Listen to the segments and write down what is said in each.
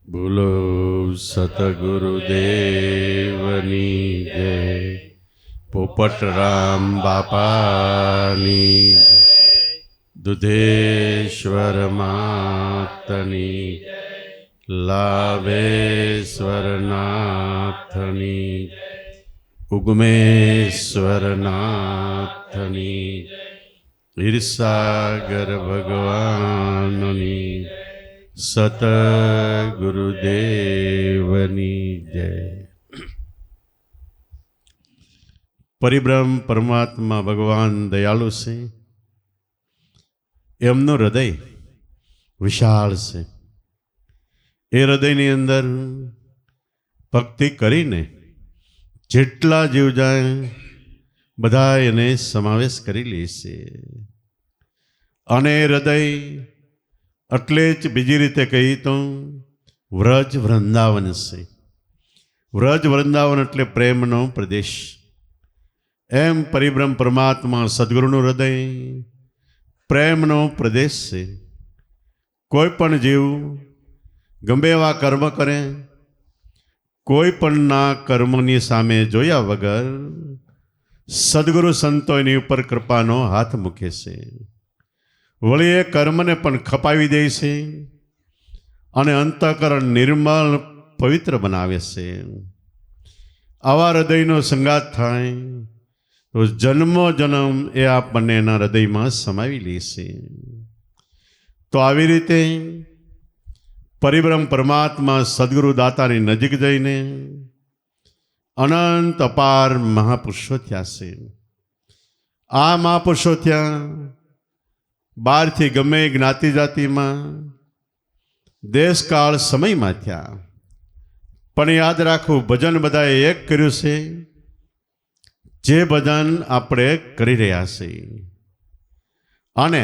બોલો સતગુરુદેવની જય, પોપટરામ બાપાની જય, દુધેશ્વર માતની જય, લાભેશ્વર નાથની જય, ઉગમેશ્વર નાથની જય, ઈર્ષાગર ભગવાનની જય, સતગુરુદેવની જય. પરિબ્રહ્મ પરમાત્મા ભગવાન દયાળુ છે. એમનું હૃદય વિશાળ છે. એ હૃદયની અંદર ભક્તિ કરીને જેટલા જીવ જાય બધા એને સમાવેશ કરી લે છે. અને હૃદય એટલે જ બીજી રીતે કહી તો વ્રજ વૃંદાવન છે. વ્રજ વૃંદાવન એટલે પ્રેમનો પ્રદેશ. એમ પરિબ્રહ્મ પરમાત્મા સદગુરુનું હૃદય પ્રેમનો પ્રદેશ છે. કોઈ પણ જીવ ગમે એવા કર્મ કરે, કોઈ પણના કર્મની સામે જોયા વગર સદગુરુ સંતો એની ઉપર કૃપાનો હાથ મૂકે છે. વળી એ કર્મને પણ ખપાવી દે છે અને અંતઃકરણ નિર્મળ પવિત્ર બનાવે છે. આવા હૃદયનો સંગાત થાય તો જન્મો જન્મ એ આપણને એના હૃદયમાં સમાવી લે છે. તો આવી રીતે પરિબ્રહ્મ પરમાત્મા સદગુરુ દાતાની નજીક જઈને અનંત અપાર મહાપુરુષો થયા છે. આ મહાપુરુષો ત્યાં બહારથી ગમે જ્ઞાતિ જાતિમાં દેશકાળ સમયમાં થયા, પણ યાદ રાખવું ભજન બધાએ એક કર્યું છે, જે ભજન આપણે કરી રહ્યા છીએ. અને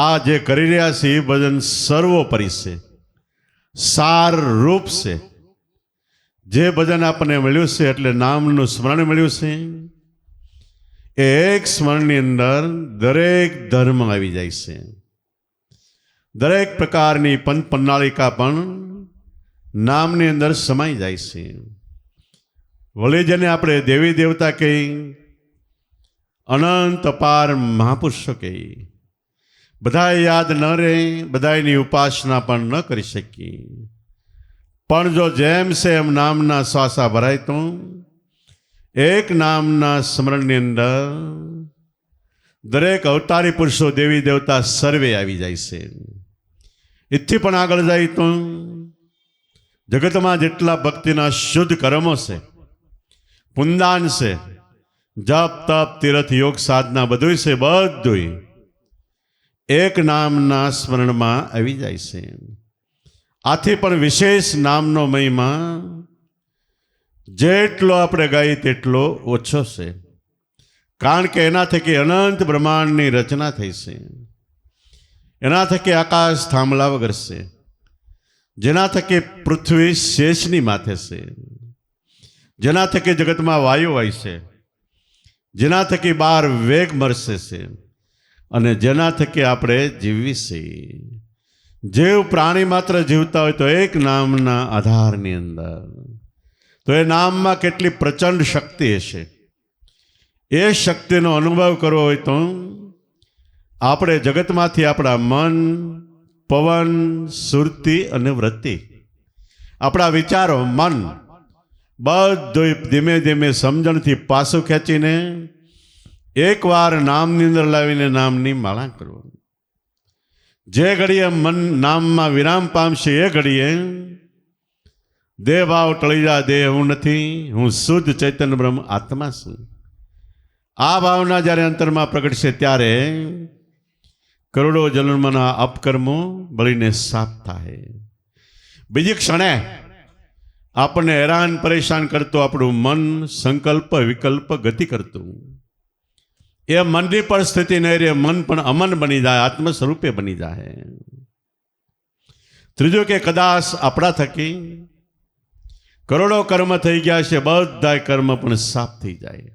આ જે કરી રહ્યા છીએ એ ભજન સર્વોપરી છે, સાર રૂપ છે. જે ભજન આપણને મળ્યું છે એટલે નામનું સ્મરણ મળ્યું છે. એ એક સ્મરણની અંદર દરેક ધર્મ આવી જાય છે. દરેક પ્રકારની પંચ પન્નાળિકા પણ નામની અંદર સમાઈ જાય છે. વળી જેને આપણે દેવી દેવતા કહી, અનંત અપાર મહાપુરુષો કહી, બધા યાદ ન રહે, બધાની ઉપાસના પણ ન કરી શકીએ. પણ જો જેમ છે એમ નામના શ્વાસા ભરાય તો એક નામના સ્મરણની અંદર દરેક અવતારી પુરુષો દેવી દેવતા સર્વે આવી જાય છે. એથી પણ આગળ જાય તો જગતમાં જેટલા ભક્તિના શુદ્ધ કર્મો છે, પુંદાન છે, જપ તપ તીર્થ યોગ સાધના બધું છે, બધું એક નામના સ્મરણમાં આવી જાય છે. આથી પણ વિશેષ નામનો મહિમા જેટલો આપણે ગાઈએ તેટલો ઓછો છે. કારણ કે એના થકી અનંત બ્રહ્માંડની રચના થઈ છે. એના થકી આકાશ થાંભલા વગર છે. જેના થકી પૃથ્વી શેષની માથે છે. જેના થકી જગતમાં વાયુ હોય છે. જેના થકી બહાર વેગ મળશે છે. અને જેના થકી આપણે જીવવી છીએ. જીવ પ્રાણી માત્ર જીવતા હોય તો એક નામના આધારની અંદર, તો એ નામમાં કેટલી પ્રચંડ શક્તિ હશે. એ શક્તિનો અનુભવ કરવો હોય તો આપણે જગતમાંથી આપણા મન, પવન, સુરતિ અને વૃત્તિ, આપણા વિચારો, મન બધું ધીમે ધીમે સમજણથી પાછું ખેંચીને એકવાર નામની અંદર લાવીને નામની માળા કરો. જે ઘડીએ મન નામમાં વિરામ પામશે એ ઘડીએ દેહ ભાવ ટળી જા, દેહ હું નથી, હું શુદ્ધ ચૈતન્ય બ્રહ્મ આત્મા છું. આ ભાવના જ્યારે અંતરમાં પ્રગટશે ત્યારે કરોડો જન્મના અપકર્મો બળીને સાફ થાય. બીજી ક્ષણે આપણને હેરાન પરેશાન કરતો આપણું મન સંકલ્પ વિકલ્પ ગતિ કરતું, એ મનની પણ સ્થિતિ નહીં રહે. મન પણ અમન બની જાય, આત્મ સ્વરૂપે બની જાય. ત્રીજું કે કદાચ આપણા થકી કરોડો કર્મ થઈ ગયા છે, બધા કર્મ પણ સાફ થઈ જાય.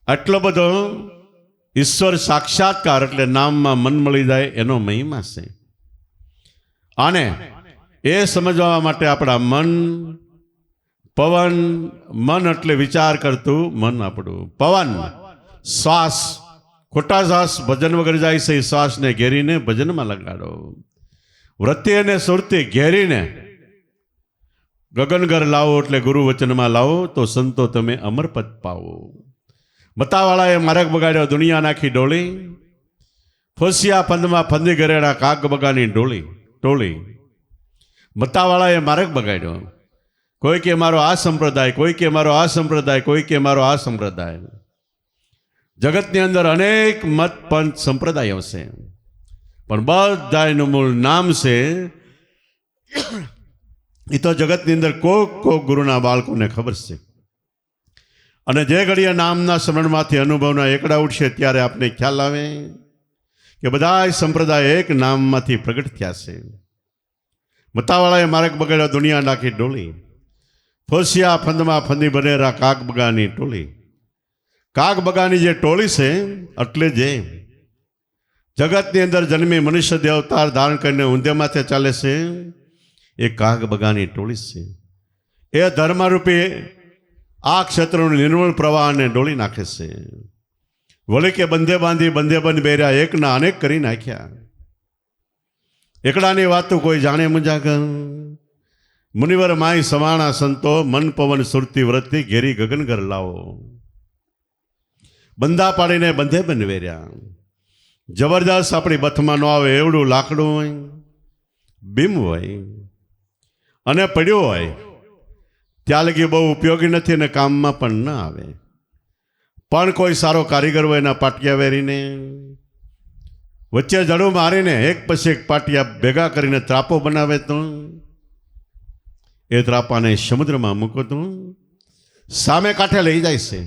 આટલો બધો ઈશ્વર સાક્ષાત્કાર એટલે નામમાં મન મળી જાય એનો મહિમા છે. અને એ સમજવા માટે આપણા મન, પવન, મન એટલે વિચાર કરતું મન આપણું, પવન શ્વાસ, ખોટા શ્વાસ ભજન વગર જાય છે, એ શ્વાસને ઘેરીને ભજનમાં લગાડો. વૃત્તિ અને સુરતી ઘેરીને ગગનગર લાવો એટલે ગુરુ વચનમાં લાવો, તો સંતો તમે અમરપદ પાવો. મતાવાળાએ માર્ગ બગાડ્યો દુનિયા નાખી ડોળી, ફોસિયા પંદમાં ફંદી ગરેડા કાગ બગાની ટોળી. મતાવાળાએ માર્ગ બગાડ્યો. કોઈ કે મારો આ સંપ્રદાય, કોઈ કે મારો આ સંપ્રદાય, કોઈ કે મારો આ સંપ્રદાય. જગતની અંદર અનેક મત પંથ સંપ્રદાયો છે, પણ બધાનું મૂળ નામ છે. એ તો જગતની અંદર કોક ગુરુના બાળકોને ખબર છે. અને જે ઘડીએ નામના સ્મરણમાંથી અનુભવના એકડા ઉઠશે ત્યારે આપને ખ્યાલ આવે કે બધા સંપ્રદાય એક નામમાંથી પ્રગટ થયા છે. મતાવાળાએ માર્ગ બગાડ્યો દુનિયા નાખી ડોળી, ફોસિયા ફંદમાં ફંદી બનેરા કાગ બગાની ટોળી. કાગ બગાની જે ટોળી છે એટલે જે જગતની અંદર જન્મી મનુષ્ય દેહ અવતાર ધારણ કરીને ઊંધે માથે ચાલે છે, એ કાગ બગાની ટોળી છે. એ ધર્મરૂપી આ ક્ષેત્રનું નિર્મળ પ્રવાહને ડોળી નાખે છે. વળી કે બંધે બાંધી બંધે બંધ બેર્યા, એકના અનેક કરી નાખ્યા. એકડાની વાતો કોઈ જાણે મુજાગર, મુનિવર માય સમાણા સંતો, મન પવન સુરતી વૃત્તિ ઘેરી ગગનગર લાવો. બંધા પાડીને બંધે બંધ વેર્યા. જબરદસ્ત આપણી બથમાં ન આવે એવડું લાકડું હોય, બીમ હોય અને પડ્યો હોય, ત્યાં લગી બહુ ઉપયોગી નથી અને કામમાં પણ ન આવે. પણ કોઈ સારો કારીગર હોય એના પાટિયા વેરીને વચ્ચે જડું મારીને એક પછી એક પાટિયા ભેગા કરીને ત્રાપો બનાવે તો એ ત્રાપાને સમુદ્રમાં મૂકો તો સામે કાંઠે લઈ જાય છે.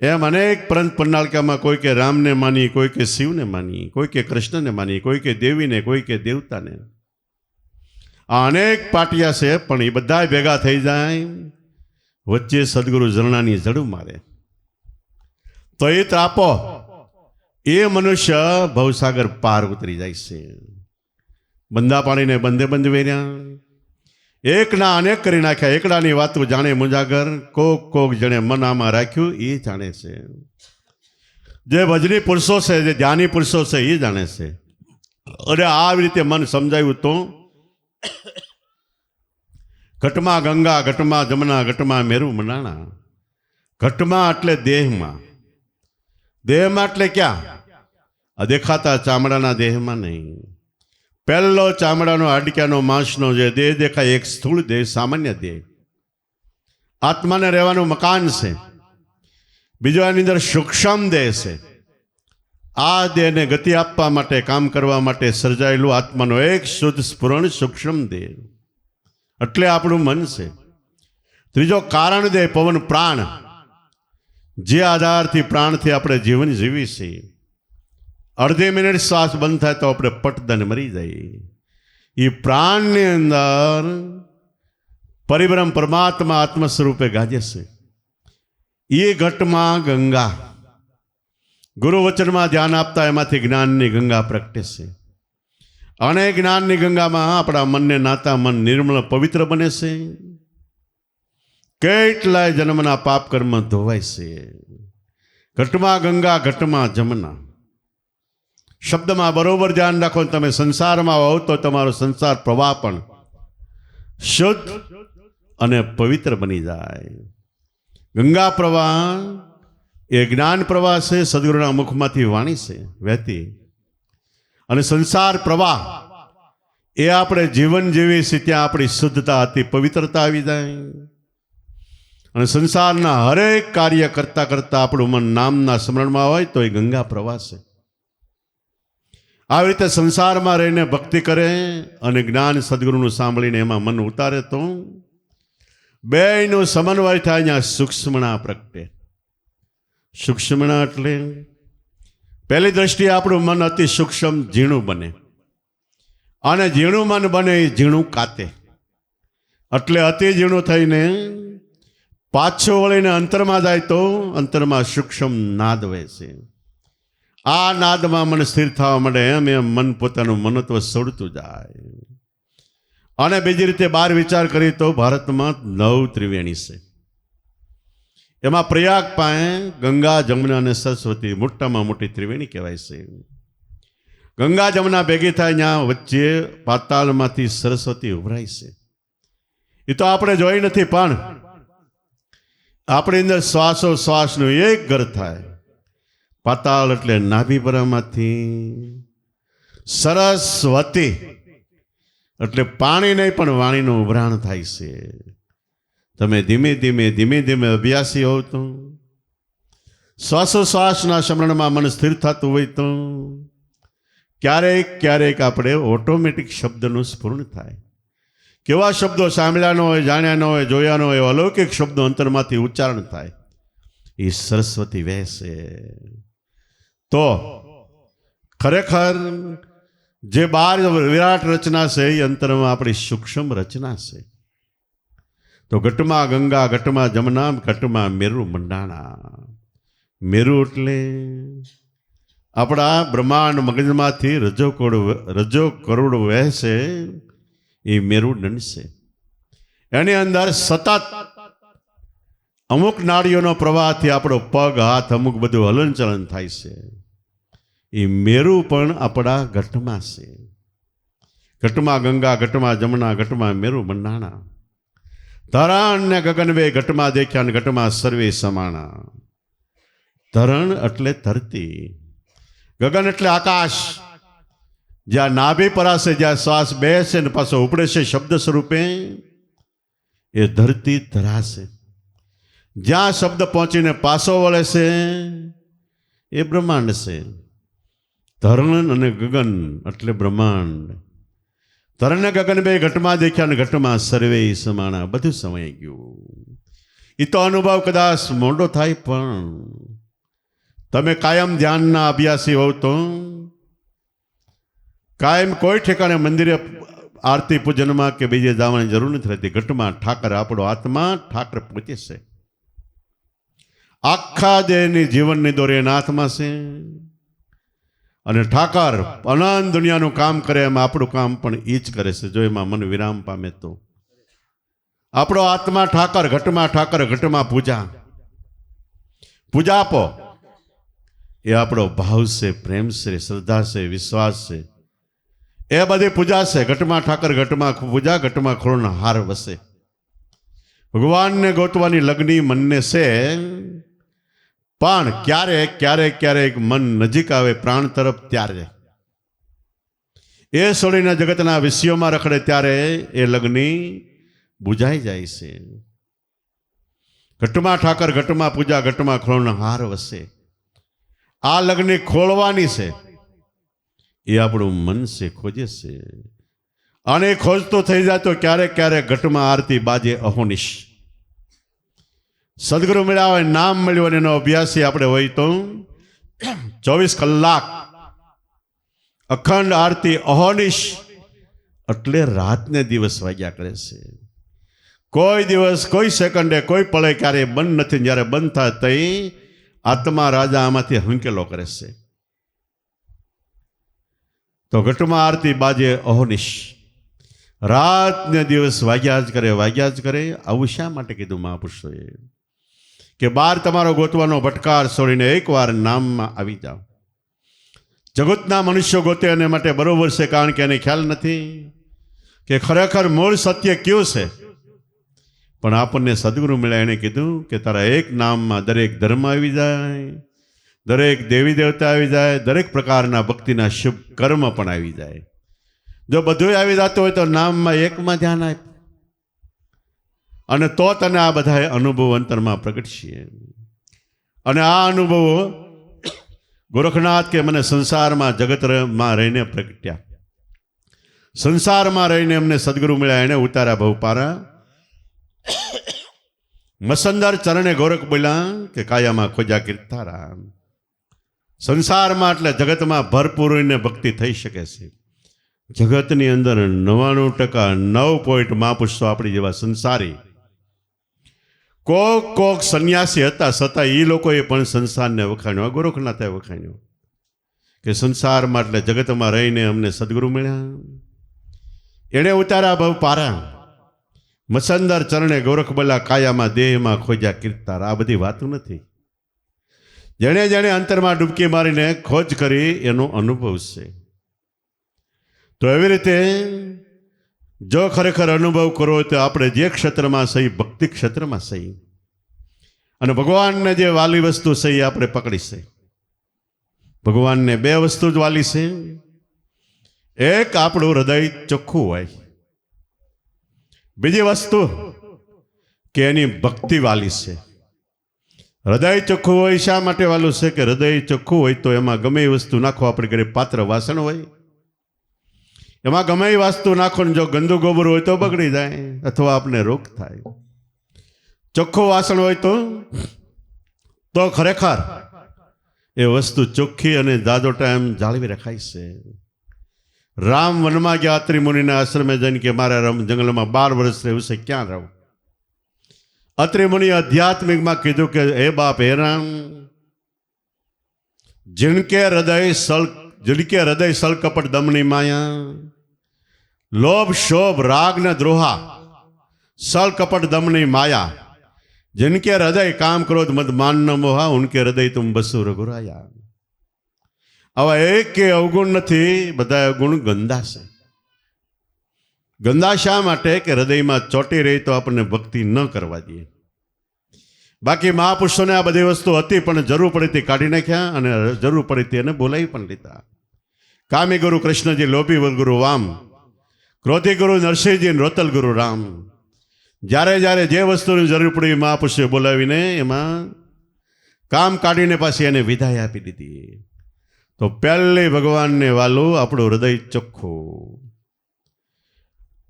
એમ અનેક પંથ પન્નાળકામાં કોઈ કે રામને માની, કોઈ કે શિવને માની, કોઈ કે કૃષ્ણને માની, કોઈ કે દેવીને, કોઈ કે દેવતાને. આ અનેક પાટિયા છે, પણ એ બધા ભેગા થઈ જાય, વચ્ચે સદગુરુ ઝરણાની જડું મારે તો એ ત્રાપો, એ મનુષ્ય ભવસાગર પાર ઉતરી જાય છે. બંધા પાડીને બંધે બંધ વેર્યા, એકના અનેક કરી નાખ્યા. એકડાની વાતો જાણે મુજાગર, કોક જણે મન આમાં રાખ્યું એ જાણે છે. જે ભજની પુરુષો છે, જે ધ્યાની પુરુષો છે એ જાણે છે. અને આવી રીતે મન સમજાયું તો ઘટમાં ગંગા, ઘટમાં જમના, ઘટમાં મેરુ મનાણા. ઘટમાં એટલે દેહમાં, દેહમાં એટલે ક્યાં? આ દેખાતા ચામડાના દેહમાં નહીં. પહેલો ચામડાનો હાડક્યાનો માંસનો જે દેહ દેખાય, એક સ્થૂળ દેહ, સામાન્ય દેહ. આત્માને રહેવાનું મકાન છે. બીજો એની અંદર સૂક્ષ્મ દેહ છે. આ દેહને ગતિ આપવા માટે, કામ કરવા માટે સર્જાયેલું આત્માનો એક શુદ્ધ સ્ફુરણ સૂક્ષ્મ દેહ, એટલે આપણું મન છે. ત્રીજો કારણ દેહ, પવન પ્રાણ, જે આધારથી પ્રાણથી આપણે જીવન જીવી છીએ. અડધી મિનિટ શ્વાસ બંધ થાય તો આપણે પટદન મરી જઈએ. એ પ્રાણની અંદર પરિબ્રહ્મ પરમાત્મા આત્મ સ્વરૂપે ગાજે છે. એ ઘટમાં ગંગા, ગુરુ વચનમાં ધ્યાન આપતા એમાંથી જ્ઞાનની ગંગા પ્રગટે છે. અને જ્ઞાનની ગંગામાં આપણા મનને નાતા મન નિર્મળ પવિત્ર બને છે. કેટલાય જન્મના પાપ કર્મ ધોવાય છે. ઘટમાં ગંગા, ઘટમાં જમના. શબ્દમાં બરોબર ધ્યાન રાખો. તમે સંસારમાં હોવ તો તમારો સંસાર પ્રવાહ પણ શુદ્ધ અને પવિત્ર બની જાય. ગંગા પ્રવાહ એ જ્ઞાન પ્રવાહ છે, સદગુરુના મુખમાંથી વાણી છે વહેતી. અને સંસાર પ્રવાહ એ આપણે જીવન જીવીએ છીએ ત્યાં આપણી શુદ્ધતા હતી, પવિત્રતા આવી જાય. અને સંસારના હરેક કાર્ય કરતા કરતા આપણું મન નામના સ્મરણમાં હોય તો એ ગંગા પ્રવાહ છે. આવી રીતે સંસારમાં રહીને ભક્તિ કરે અને જ્ઞાન સદગુરુનું સાંભળીને એમાં મન ઉતારે તો બેયનું સમન્વય થાય. અહીંયા સૂક્ષ્મણા પ્રગટે. સૂક્ષ્મણા એટલે પહેલી દ્રષ્ટિએ આપણું મન અતિ સૂક્ષ્મ ઝીણું બને, અને ઝીણું મન બને એ ઝીણું કાતે. એટલે અતિ ઝીણું થઈને પાછું વળીને અંતરમાં જાય તો અંતરમાં સૂક્ષ્મ નાદ વહે છે. આ નાદમાં મન સ્થિર થવા માંડે, એમ એમ મન પોતાનું મનત્વ છોડતું જાય. અને બીજી રીતે બહાર વિચાર કરીએ તો ભારતમાં 9 ત્રિવેણી છે. એમાં પ્રયાગ પાસે ગંગા, જમુના અને સરસ્વતી મોટામાં મોટી ત્રિવેણી કહેવાય છે. ગંગા જમુના ભેગી થાય ત્યાં વચ્ચે પાતાળમાંથી સરસ્વતી ઉભરાય છે. એ તો આપણે જોઈ નથી, પણ આપણી અંદર શ્વાસોશ્વાસનું એક ઘર થાય. પાતાળ એટલે નાભિપરામાંથી સરસ્વતી એટલે પાણી નહીં પણ વાણીનું ઉભરાણ થાય છે. તમે ધીમે ધીમે અભ્યાસી હોવ તો, શ્વાસોશ્વાસના સ્મરણમાં મન સ્થિર થતું હોય તો ક્યારેક આપણે ઓટોમેટિક શબ્દનું સ્ફુરણ થાય. કેવા શબ્દો સાંભળ્યા ન હોય, જાણ્યા ન હોય, જોયા ન હોય, અલૌકિક શબ્દો અંતરમાંથી ઉચ્ચારણ થાય. એ સરસ્વતી વહેશે. તો ખરેખર જે બાર વિરાટ રચના છે એ અંતરમાં આપણી સૂક્ષ્મ રચના છે. તો ઘટમાં ગંગા, ઘટમાં જમના, ઘટમાં મેરુ મંડાણા. મેરુ એટલે આપણા બ્રહ્માંડ મગજમાંથી રજો કરોડ વહેશે, એ મેરુદંડ છે. એની અંદર સતત અમુક નાડીઓનો પ્રવાહથી આપણો પગ, હાથ, અમુક બધું હલનચલન થાય છે. એ મેરુ પણ આપણા ઘટમાં છે. ઘટમાં ગંગા, ઘટમાં જમના, ઘટમાં મેરુ મંડાણા. ધરણ ને ગગન બે ઘટમાં દેખ્યા ને ઘટમાં સર્વે સમાણા. ધરણ એટલે ધરતી, ગગન એટલે આકાશ. જ્યાં નાભી પરાશે, જ્યાં શ્વાસ બેસે ને પાછો ઉપડે છે શબ્દ સ્વરૂપે, એ ધરતી ધરાશે. જ્યાં શબ્દ પહોંચીને પાછો વળે છે એ બ્રહ્માંડ છે. ધરણ અને ગગન એટલે બ્રહ્માંડ. ધરણ ને ગગન બે ઘટમાં દેખ્યા ને ઘટમાં સર્વે સમાણા. બધું સમાઈ ગયું. એ તો અનુભવ કદાચ મોટો થાય, પણ તમે કાયમ ધ્યાનના અભ્યાસી હોવ તો કાયમ કોઈ ઠેકાણે મંદિરે આરતી પૂજનમાં કે બીજે જવાની જરૂર નથી રહેતી. ઘટમાં ઠાકર, આપણો આત્મા ઠાકર પહોંચે છે. આખા દેહની જીવનની દોરી એના હાથમાં છે. અને ઠાકર અનંત દુનિયાનું કામ કરે, એમાં આપણું કામ પણ એ જ કરે છે. જો એમાં મન વિરામ પામે તો આપણો આત્મા ઠાકર, ઘટમાં પૂજા. પૂજા આપો એ આપણો ભાવ છે, પ્રેમ છે, શ્રદ્ધા છે, વિશ્વાસ છે. એ બધી પૂજા છે. ઘટમાં ઠાકર, ઘટમાં પૂજા, ઘટમાં ખોળનો હાર વસે. ભગવાનને ગોતવાની લગ્ની મનને છે, પણ ક્યારેક મન નજીક આવે પ્રાણ તરફ, ત્યારે એ છોડીને જગતના વિષયોમાં રખડે, ત્યારે એ લગ્ની બુજાઈ જાય છે. ઘટમાં ઠાકર, ઘટમાં પૂજા, ઘટમાં ખોળનો હાર વસે. આ લગ્ની ખોળવાની છે, એ આપણું મન છે, ખોજે છે. અને ખોજતો થઈ જાય તો ક્યારેક ઘટમાં આરતી બાજે અહોનિશ. સદગુરુ મળ્યા હોય, નામ મળ્યું અને એનો અભ્યાસી આપણે હોય તો 24 કલાક અખંડ આરતી અહોનિશ એટલે રાતને દિવસ વાગ્યા કરે છે. કોઈ દિવસ, કોઈ સેકન્ડે, કોઈ પળે ક્યારેય બંધ નથી. જ્યારે બંધ થાય તઈ આત્મા રાજા આમાંથી હંકેલો કરે છે. તો ઘટમાં આરતી બાજે અહોનિશ, રાત ને દિવસ વાગ્યા જ કરે. આવું શા માટે કીધું મહાપુરુષોએ? કે બાર તમારો ગોતવાનો ભટકાર છોડીને એકવાર નામમાં આવી જાઓ. જગતના મનુષ્યો ગોતે એને માટે બરોબર છે, કારણ કે એને ખ્યાલ નથી કે ખરેખર મૂળ સત્ય કયું છે. પણ આપણને સદગુરુ મળ્યા, એણે કીધું કે તારા એક નામમાં દરેક ધર્મ આવી જાય, દરેક દેવી દેવતા આવી જાય, દરેક પ્રકારના ભક્તિના શુભ કર્મ પણ આવી જાય. જો બધું આવી જતું હોય તો નામમાં એકમાં ધ્યાન આપ, અને તો તને આ બધા અનુભવ અંતરમાં પ્રગટશે. અને આ અનુભવો ગોરખનાથ કે મને સંસારમાં જગતમાં રહીને પ્રગટ્યા. સંસારમાં રહીને એમને સદગુરુ મળ્યા, એને ઉતાર્યા ભવપારા. મસંદર ચરણે ગોરખ બોલ્યા કે કાયામાં ખોજા કીર્તારા. સંસારમાં એટલે જગતમાં ભરપૂર રહીને ભક્તિ થઈ શકે છે. જગતની અંદર 99.9 મહાપુરુષો આપણી જેવા સંસારી, કોક સંન્યાસી હતા, છતાં એ લોકોએ પણ સંસારને વખાણ્યો. ગોરખનાથે વખાણ્યો કે સંસારમાં એટલે જગતમાં રહીને અમને સદગુરુ મળ્યા. એણે ઉતારા ભવ પારા, મસંદર ચરણે ગોરખબલા કાયામાં દેહમાં ખોજ્યા કીર્તાર. આ બધી વાતો નથી. જેણે જેણે અંતરમાં ડૂબકી મારીને ખોજ કરી એનો અનુભવ છે. તો એવી રીતે જો ખરેખર અનુભવ કરવો હોય તો આપણે જે ક્ષેત્રમાં સહી, ભક્તિ ક્ષેત્રમાં સહી, અને ભગવાનને જે વાલી વસ્તુ છે એ આપણે પકડી છે. ભગવાનને બે વસ્તુ જ વાલી છે. એક આપણું હૃદય ચોખ્ખું હોય, બીજી વસ્તુ કે એની ભક્તિ વાલી છે. હૃદય ચોખ્ખું હોય શા માટે વાલું છે કે હૃદય ચોખ્ખું હોય તો એમાં ગમે એ વસ્તુ નાખો, આપણે ઘરે પાત્ર વાસણ હોય એમાં ગમે એ વસ્તુ નાખો ને જો ગંદુ ગોબર હોય તો બગડી જાય અથવા આપણે રોગ થાય. ચોખ્ખું વાસણ હોય તો ખરેખર એ વસ્તુ ચોખ્ખી અને જાજો ટાઈમ જાળવી રખાય છે. રામ વનમાં ગયા, અત્રિ મુનિના આશ્રમે જઈને કે મારે જંગલમાં 12 વર્ષ રહેવું છે, ક્યાં રહું? અત્રિ મુનિ આધ્યાત્મિકમાં કીધું કે હે બાપ હે રામ, जिनके हृदय सल कपट दमनी माया, लोभ शोभ राग न द्रोहा, सल कपट दमनी माया, जिनके हृदय काम क्रोध मद मान न मोहा, उनके हृदय तुम बसु रघुराया. હવે એક કે અવગુણ નથી, બધા અવગુણ ગંદા છે. ગંદા શા માટે કે હૃદયમાં ચોટી રહી તો આપણને ભક્તિ ન કરવા દે. બાકી મહાપુરુષોને આ બધી વસ્તુ હતી પણ જરૂર પડી હતી કાઢી નાખ્યા, અને જરૂર પડી હતી એને બોલાવી પણ લીધા. કામી ગુરુ કૃષ્ણજી, લોભી ગુરુ વામ, ક્રોધી ગુરુ નરસિંહજી, રોતલ ગુરુ રામ. જ્યારે જ્યારે જે વસ્તુની જરૂર પડી મહાપુરુષે બોલાવીને એમાં કામ કાઢીને પાછી એને વિદાય આપી દીધી. તો પહેલી ભગવાનને વાલું આપણું હૃદય ચોખ્ખું.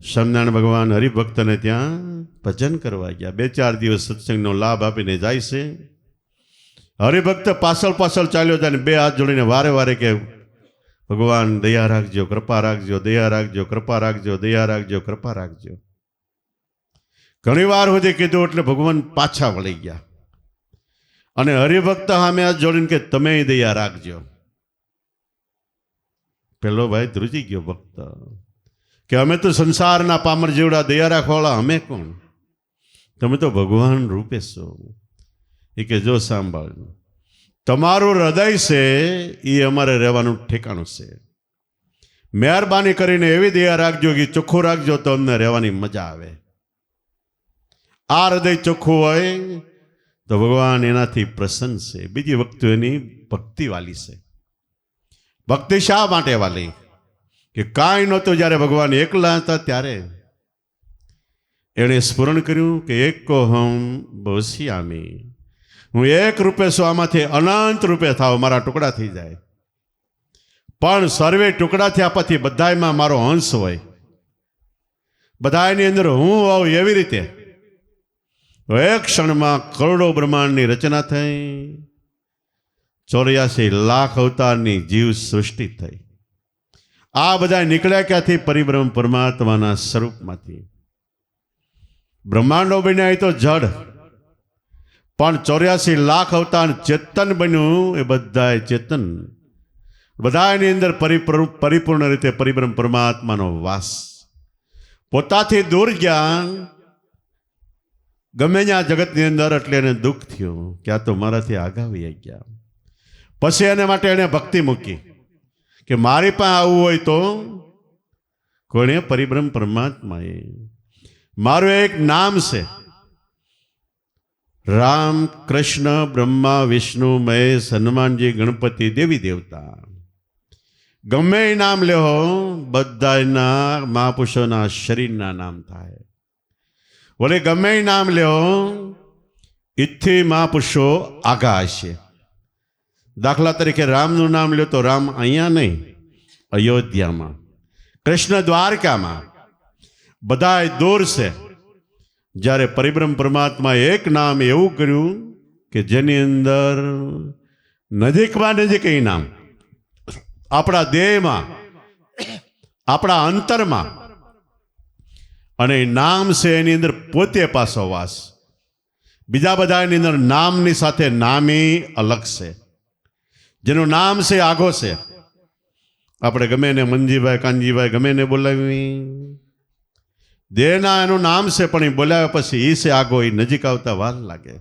સ્વામિનારાયણ ભગવાન હરિભક્તને ત્યાં ભજન કરવા ગયા. 2-4 દિવસ સત્સંગનો લાભ આપીને જાય છે. હરિભક્ત પાછળ ચાલ્યો જાય ને 2 હાથ જોડીને વારે વારે કે ભગવાન દયા રાખજો, કૃપા રાખજો, દયા રાખજો, કૃપા રાખજો, દયા રાખજો, કૃપા રાખજો. ઘણી વાર સુધી કીધું એટલે ભગવાન પાછા વળી ગયા અને હરિભક્ત સામે હાથ જોડીને કે તમે દયા રાખજો. પેલો ભાઈ ધ્રુજી ગયો ભક્ત કે અમે તો સંસારના પામર જેવડા દયા રાખવાવાળા અમે કોણ? તમે તો ભગવાન રૂપે છો. એ કે જો સાંભળ, તમારું હૃદય છે એ અમારે રહેવાનું ઠેકાણું છે. મહેરબાની કરીને એવી દયા રાખજો કે ચોખ્ખું રાખજો તો અમને રહેવાની મજા આવે. આ હૃદય ચોખ્ખું હોય તો ભગવાન એનાથી પ્રસન્ન છે. બીજી વખત એની ભક્તિ વાલી છે. ભક્તિ શા માટે વાલી? કે કાંઈ નહોતું, જ્યારે ભગવાન એકલા હતા ત્યારે એણે સ્મરણ કર્યું કે એકો હમ બહુશ્યામી, હું એક રૂપે છું, આમાંથી અનંત રૂપે થાવ, મારા ટુકડા થઈ જાય. પણ સર્વે ટુકડા થયા પછી બધાયમાં મારો અંશ હોય, બધાની અંદર હું હોઉં. એવી રીતે એક ક્ષણમાં કરોડો બ્રહ્માંડની રચના થઈ, 84 લાખ અવતારની જીવ સૃષ્ટિ થઈ. આ બધા નીકળ્યા ક્યાંથી? પરિબ્રહ્મ પરમાત્માના સ્વરૂપમાંથી. બ્રહ્માંડો બન્યા એ તો જડ, પણ 84 લાખ અવતાર ચેતન બન્યું. એ બધા ચેતન, બધાની અંદર પરિપૂર્ણ રીતે પરિબ્રહ્મ પરમાત્માનો વાસ. પોતાથી દૂર ગયા ગમે ત્યાં જગતની અંદર, એટલે એને દુઃખ થયું કે આ તો મારાથી આગાવી ગયા. પછી એને માટે એને ભક્તિ મૂકી કે મારી પાસે આવવું હોય તો કોણે? પરિબ્રહ્મ પરમાત્માએ. મારું એક નામ છે, રામ, કૃષ્ણ, બ્રહ્મા, વિષ્ણુ, મહેશ, હનુમાનજી, ગણપતિ, દેવી દેવતા. ગમે એ નામ લેહો, બધાના મહાપુરુષોના શરીરના નામ થાય. બોલે ગમે એ નામ લેહો, ઇથી મહાપુરુષો આગા હશે. દાખલા તરીકે રામનું નામ લ્યો તો રામ અહીંયા નહીં, અયોધ્યામાં. કૃષ્ણ દ્વારકામાં. બધાય દૂર છે. જ્યારે પરિબ્રહ્મ પરમાત્માએ એક નામ એવું કર્યું કે જેની અંદર નજીકમાં નજીક એ નામ આપણા દેહમાં, આપણા અંતરમાં, અને નામ છે એની અંદર પોતે પાછો વાસ. બીજા બધાની અંદર નામની સાથે નામી અલગ છે. જેનું નામ છે આગો છે. આપણે ગમે એને મનજીભાઈ, કાનજીભાઈ ગમે એને બોલાવી, દેહના એનું નામ છે, પણ એ બોલાવ્યા પછી એ છે આગો, એ નજીક આવતા વાર લાગે.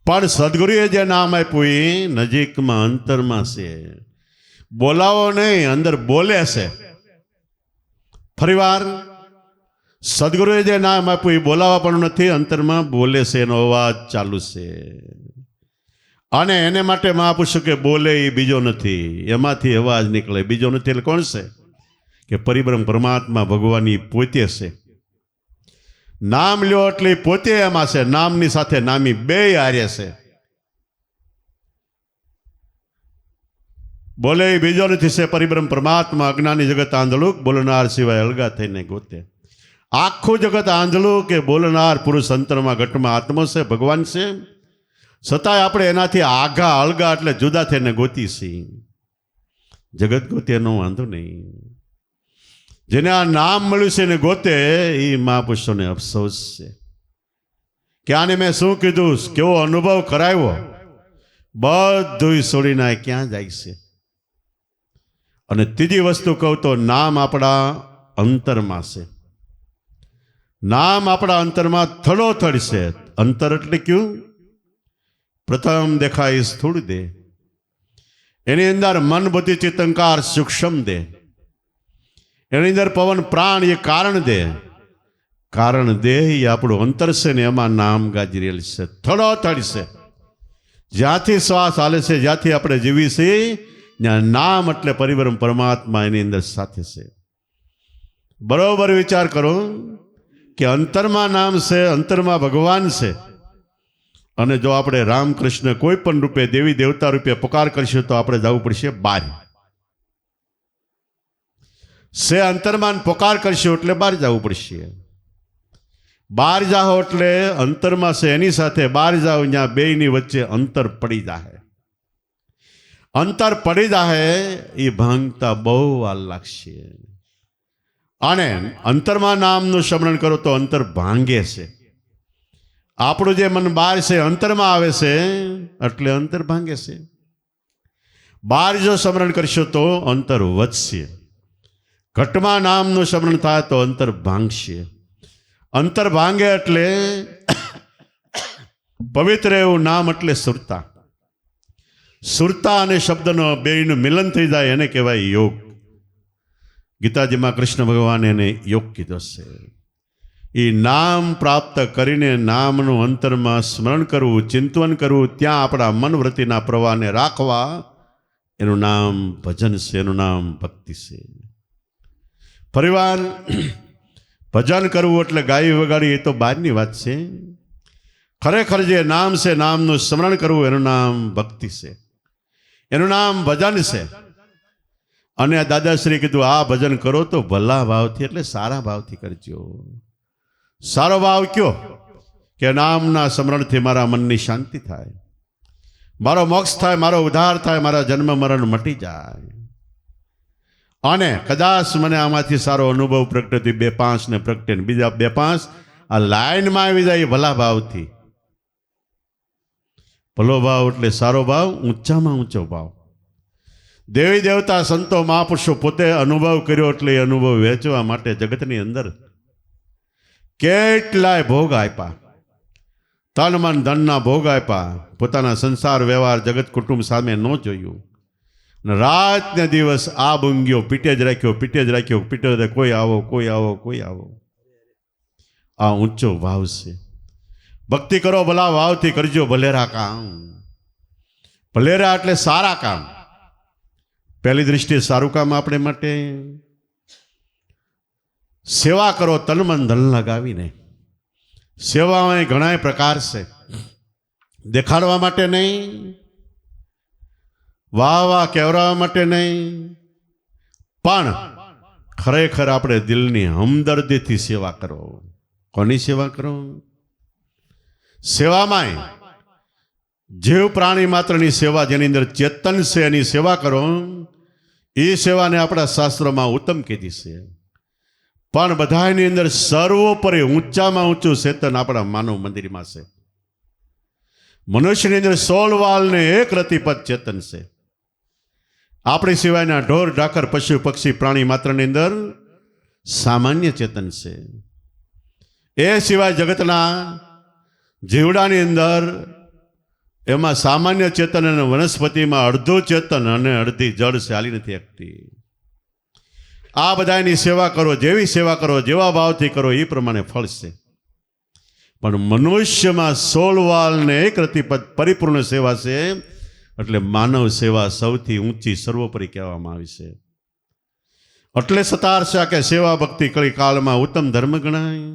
પણ સદગુરુએ જે નામ આપ્યું એ નજીકમાં અંતરમાં છે. બોલાવો નહીં, અંદર બોલે છે. ફરીવાર સદગુરુએ જે નામ આપ્યું એ બોલાવા પણ નથી, અંતરમાં બોલે છે, એનો અવાજ ચાલુ છે. અને એને માટે મહાપુરુષો કે બોલે એ બીજો નથી, એમાંથી અવાજ નીકળે બીજો નથી. એટલે કોણ છે? કે પરિબ્રહ્મ પરમાત્મા ભગવાન એ પોતે છે. નામ લ્યો એટલે પોતે એમાં છે, નામની સાથે નામી બે હારે છે. બોલે એ બીજો નથી, છે પરિબ્રહ્મ પરમાત્મા. અજ્ઞાની જગત આંધળું, બોલનાર સિવાય અલગા થઈને ગોતે. આખું જગત આંધળું કે બોલનાર પુરુષ અંતરમાં ઘટમાં આત્મો છે, ભગવાન છે. છતાંય આપણે એનાથી આઘા અલગા એટલે જુદા થઈને ગોતી છીએ. જગત ગોતે એનો વાંધો નહીં. જેને આ નામ મળ્યું છે ને ગોતે, એ મહાપુરુષોને અફસોસ છે કે આને મેં શું કીધું, કેવો અનુભવ કરાવ્યો, બધું છોડીને ક્યાં જાય છે. અને ત્રીજી વસ્તુ કહું તો નામ આપણા અંતરમાં છે. નામ આપણા અંતરમાં થડોથડ છે. અંતર એટલે ક્યું? પ્રથમ દેખાય સ્થૂળ દેહ, એની અંદર મન બુદ્ધિ ચિત્ત અહંકાર સૂક્ષ્મ દેહ, એની અંદર પવન પ્રાણ એ કારણ દેહ. કારણ દેહ એ આપણું અંતર છે ને એમાં નામ ગાજરેલ છે, થડોથડ છે. જ્યાંથી શ્વાસ હાલે છે, જ્યાંથી આપણે જીવી છીએ, ત્યાં નામ એટલે પરિબ્રહ્મ પરમાત્મા એની અંદર સાથે છે. બરોબર વિચાર કરો કે અંતરમાં નામ છે, અંતરમાં ભગવાન છે. અને જો આપણે રામકૃષ્ણ કોઈ પણ રૂપે દેવી દેવતા રૂપે પુકાર કરશું તો આપણે જવું પડશે બહાર. સે અંતરમાં પુકાર કરશું એટલે બહાર જવું પડશે. બહાર જાઓ એટલે અંતરમાં છે એની સાથે બહાર જાઓ, ત્યાં બેયની વચ્ચે અંતર પડી જાય. અંતર પડી જાય એ ભાંગતા બહુ વાર લાગશે. અને અંતરમાં નામનું સ્મરણ કરો તો અંતર ભાંગે છે. આપણું જે મન બહાર છે અંતરમાં આવે છે એટલે અંતર ભાંગે છે. બહાર જો સ્મરણ કરશો તો અંતર વધશે. ઘટમાં નામનું સ્મરણ થાય તો અંતર ભાંગશે. અંતર ભાંગે એટલે પવિત્ર એવું નામ એટલે સુરતા. સુરતા અને શબ્દનો બેયનું મિલન થઈ જાય એને કહેવાય યોગ. ગીતાજીમાં કૃષ્ણ ભગવાન એને યોગ કીધો છે. એ નામ પ્રાપ્ત કરીને નામનું અંતરમાં સ્મરણ કરવું, ચિંતન કરવું, ત્યાં આપણા મન વૃત્તિના પ્રવાહને રાખવા, એનું નામ ભજન છે, એનું નામ ભક્તિ છે. પરિવાર ભજન કરવું એટલે ગાય વગાડી એ તો બહારની વાત છે. ખરેખર જે નામ છે, નામનું સ્મરણ કરવું, એનું નામ ભક્તિ છે, એનું નામ ભજન છે. અને દાદાશ્રી કીધું આ ભજન કરો તો ભલા ભાવથી એટલે સારા ભાવથી કરજો. સારો ભાવ કયો? કે નામના સ્મરણથી મારા મનની શાંતિ થાય, મારો મોક્ષ થાય, મારો ઉદ્ધાર થાય, મારા જન્મ મરણ મટી જાય. અને કદાચ મને આમાંથી સારો અનુભવ પ્રગટે 2-5 ને પ્રગટે ને બીજા 2-5 આ લાઈનમાં આવી જાય ભલા ભાવથી. ભલો ભાવ એટલે સારો ભાવ, ઊંચામાં ઊંચો ભાવ. દેવી દેવતા સંતો મહાપુરુષો પોતે અનુભવ કર્યો એટલે એ અનુભવ વેચવા માટે જગતની અંદર કેટલાય ભોગ આપ્યા, તન મન ધનના ભોગ આપ્યા. પોતાના સંસાર વ્યવહાર જગત કુટુંબ સામે ન જોયું. રાત ને દિવસ આ બુંગીઓ પીટે જ રાખ્યો, પીટે જ રાખ્યો, પીટે જ કોઈ આવો, કોઈ આવો, કોઈ આવો. આ ઊંચો ભાવ છે. ભક્તિ કરો ભલા ભાવથી કરજો ભલેરા કામ. ભલેરા એટલે સારા કામ. પહેલી દૃષ્ટિએ સારું કામ આપણે માટે સેવા કરો તન મન ધન લગાવીને. સેવામાં ઘણા પ્રકાર છે. દેખાડવા માટે નહીં, વાહ વાહ કહેવડાવવા માટે નહીં, પણ ખરેખર આપણે દિલની હમદર્દીથી સેવા કરો. કોની સેવા કરો? સેવામાં જીવ પ્રાણી માત્રની સેવા, જેની અંદર ચેતન છે એની સેવા કરો. એ સેવાને આપણા શાસ્ત્રોમાં ઉત્તમ કીધી છે. પણ બધાની અંદર સર્વોપરી ઊંચામાં ઊંચું ચેતન આપણા માનવ મંદિરમાં છે. મનુષ્યની અંદર 16 વાલ ને 1 રતિપદ ચેતન છે. આપણી સિવાયના ઢોર ઢાકર પશુ પક્ષી પ્રાણી માત્રની અંદર સામાન્ય ચેતન છે. એ સિવાય જગતના જીવડાની અંદર એમાં સામાન્ય ચેતન અને વનસ્પતિમાં અડધું ચેતન અને અડધી જળ છે, હાલી નથી શકતી. આ બધાની સેવા કરો, જેવી સેવા કરો, જેવા ભાવથી કરો એ પ્રમાણે ફળ છે. પણ મનુષ્યમાં 16 વાલ ને 1 રતિ પરિપૂર્ણ સેવા છે, એટલે માનવ સેવા સૌથી ઊંચી સર્વોપરી કહેવામાં આવી છે. એટલે સતારશા કે સેવા ભક્તિ કળી કાળમાં ઉત્તમ ધર્મ ગણાય.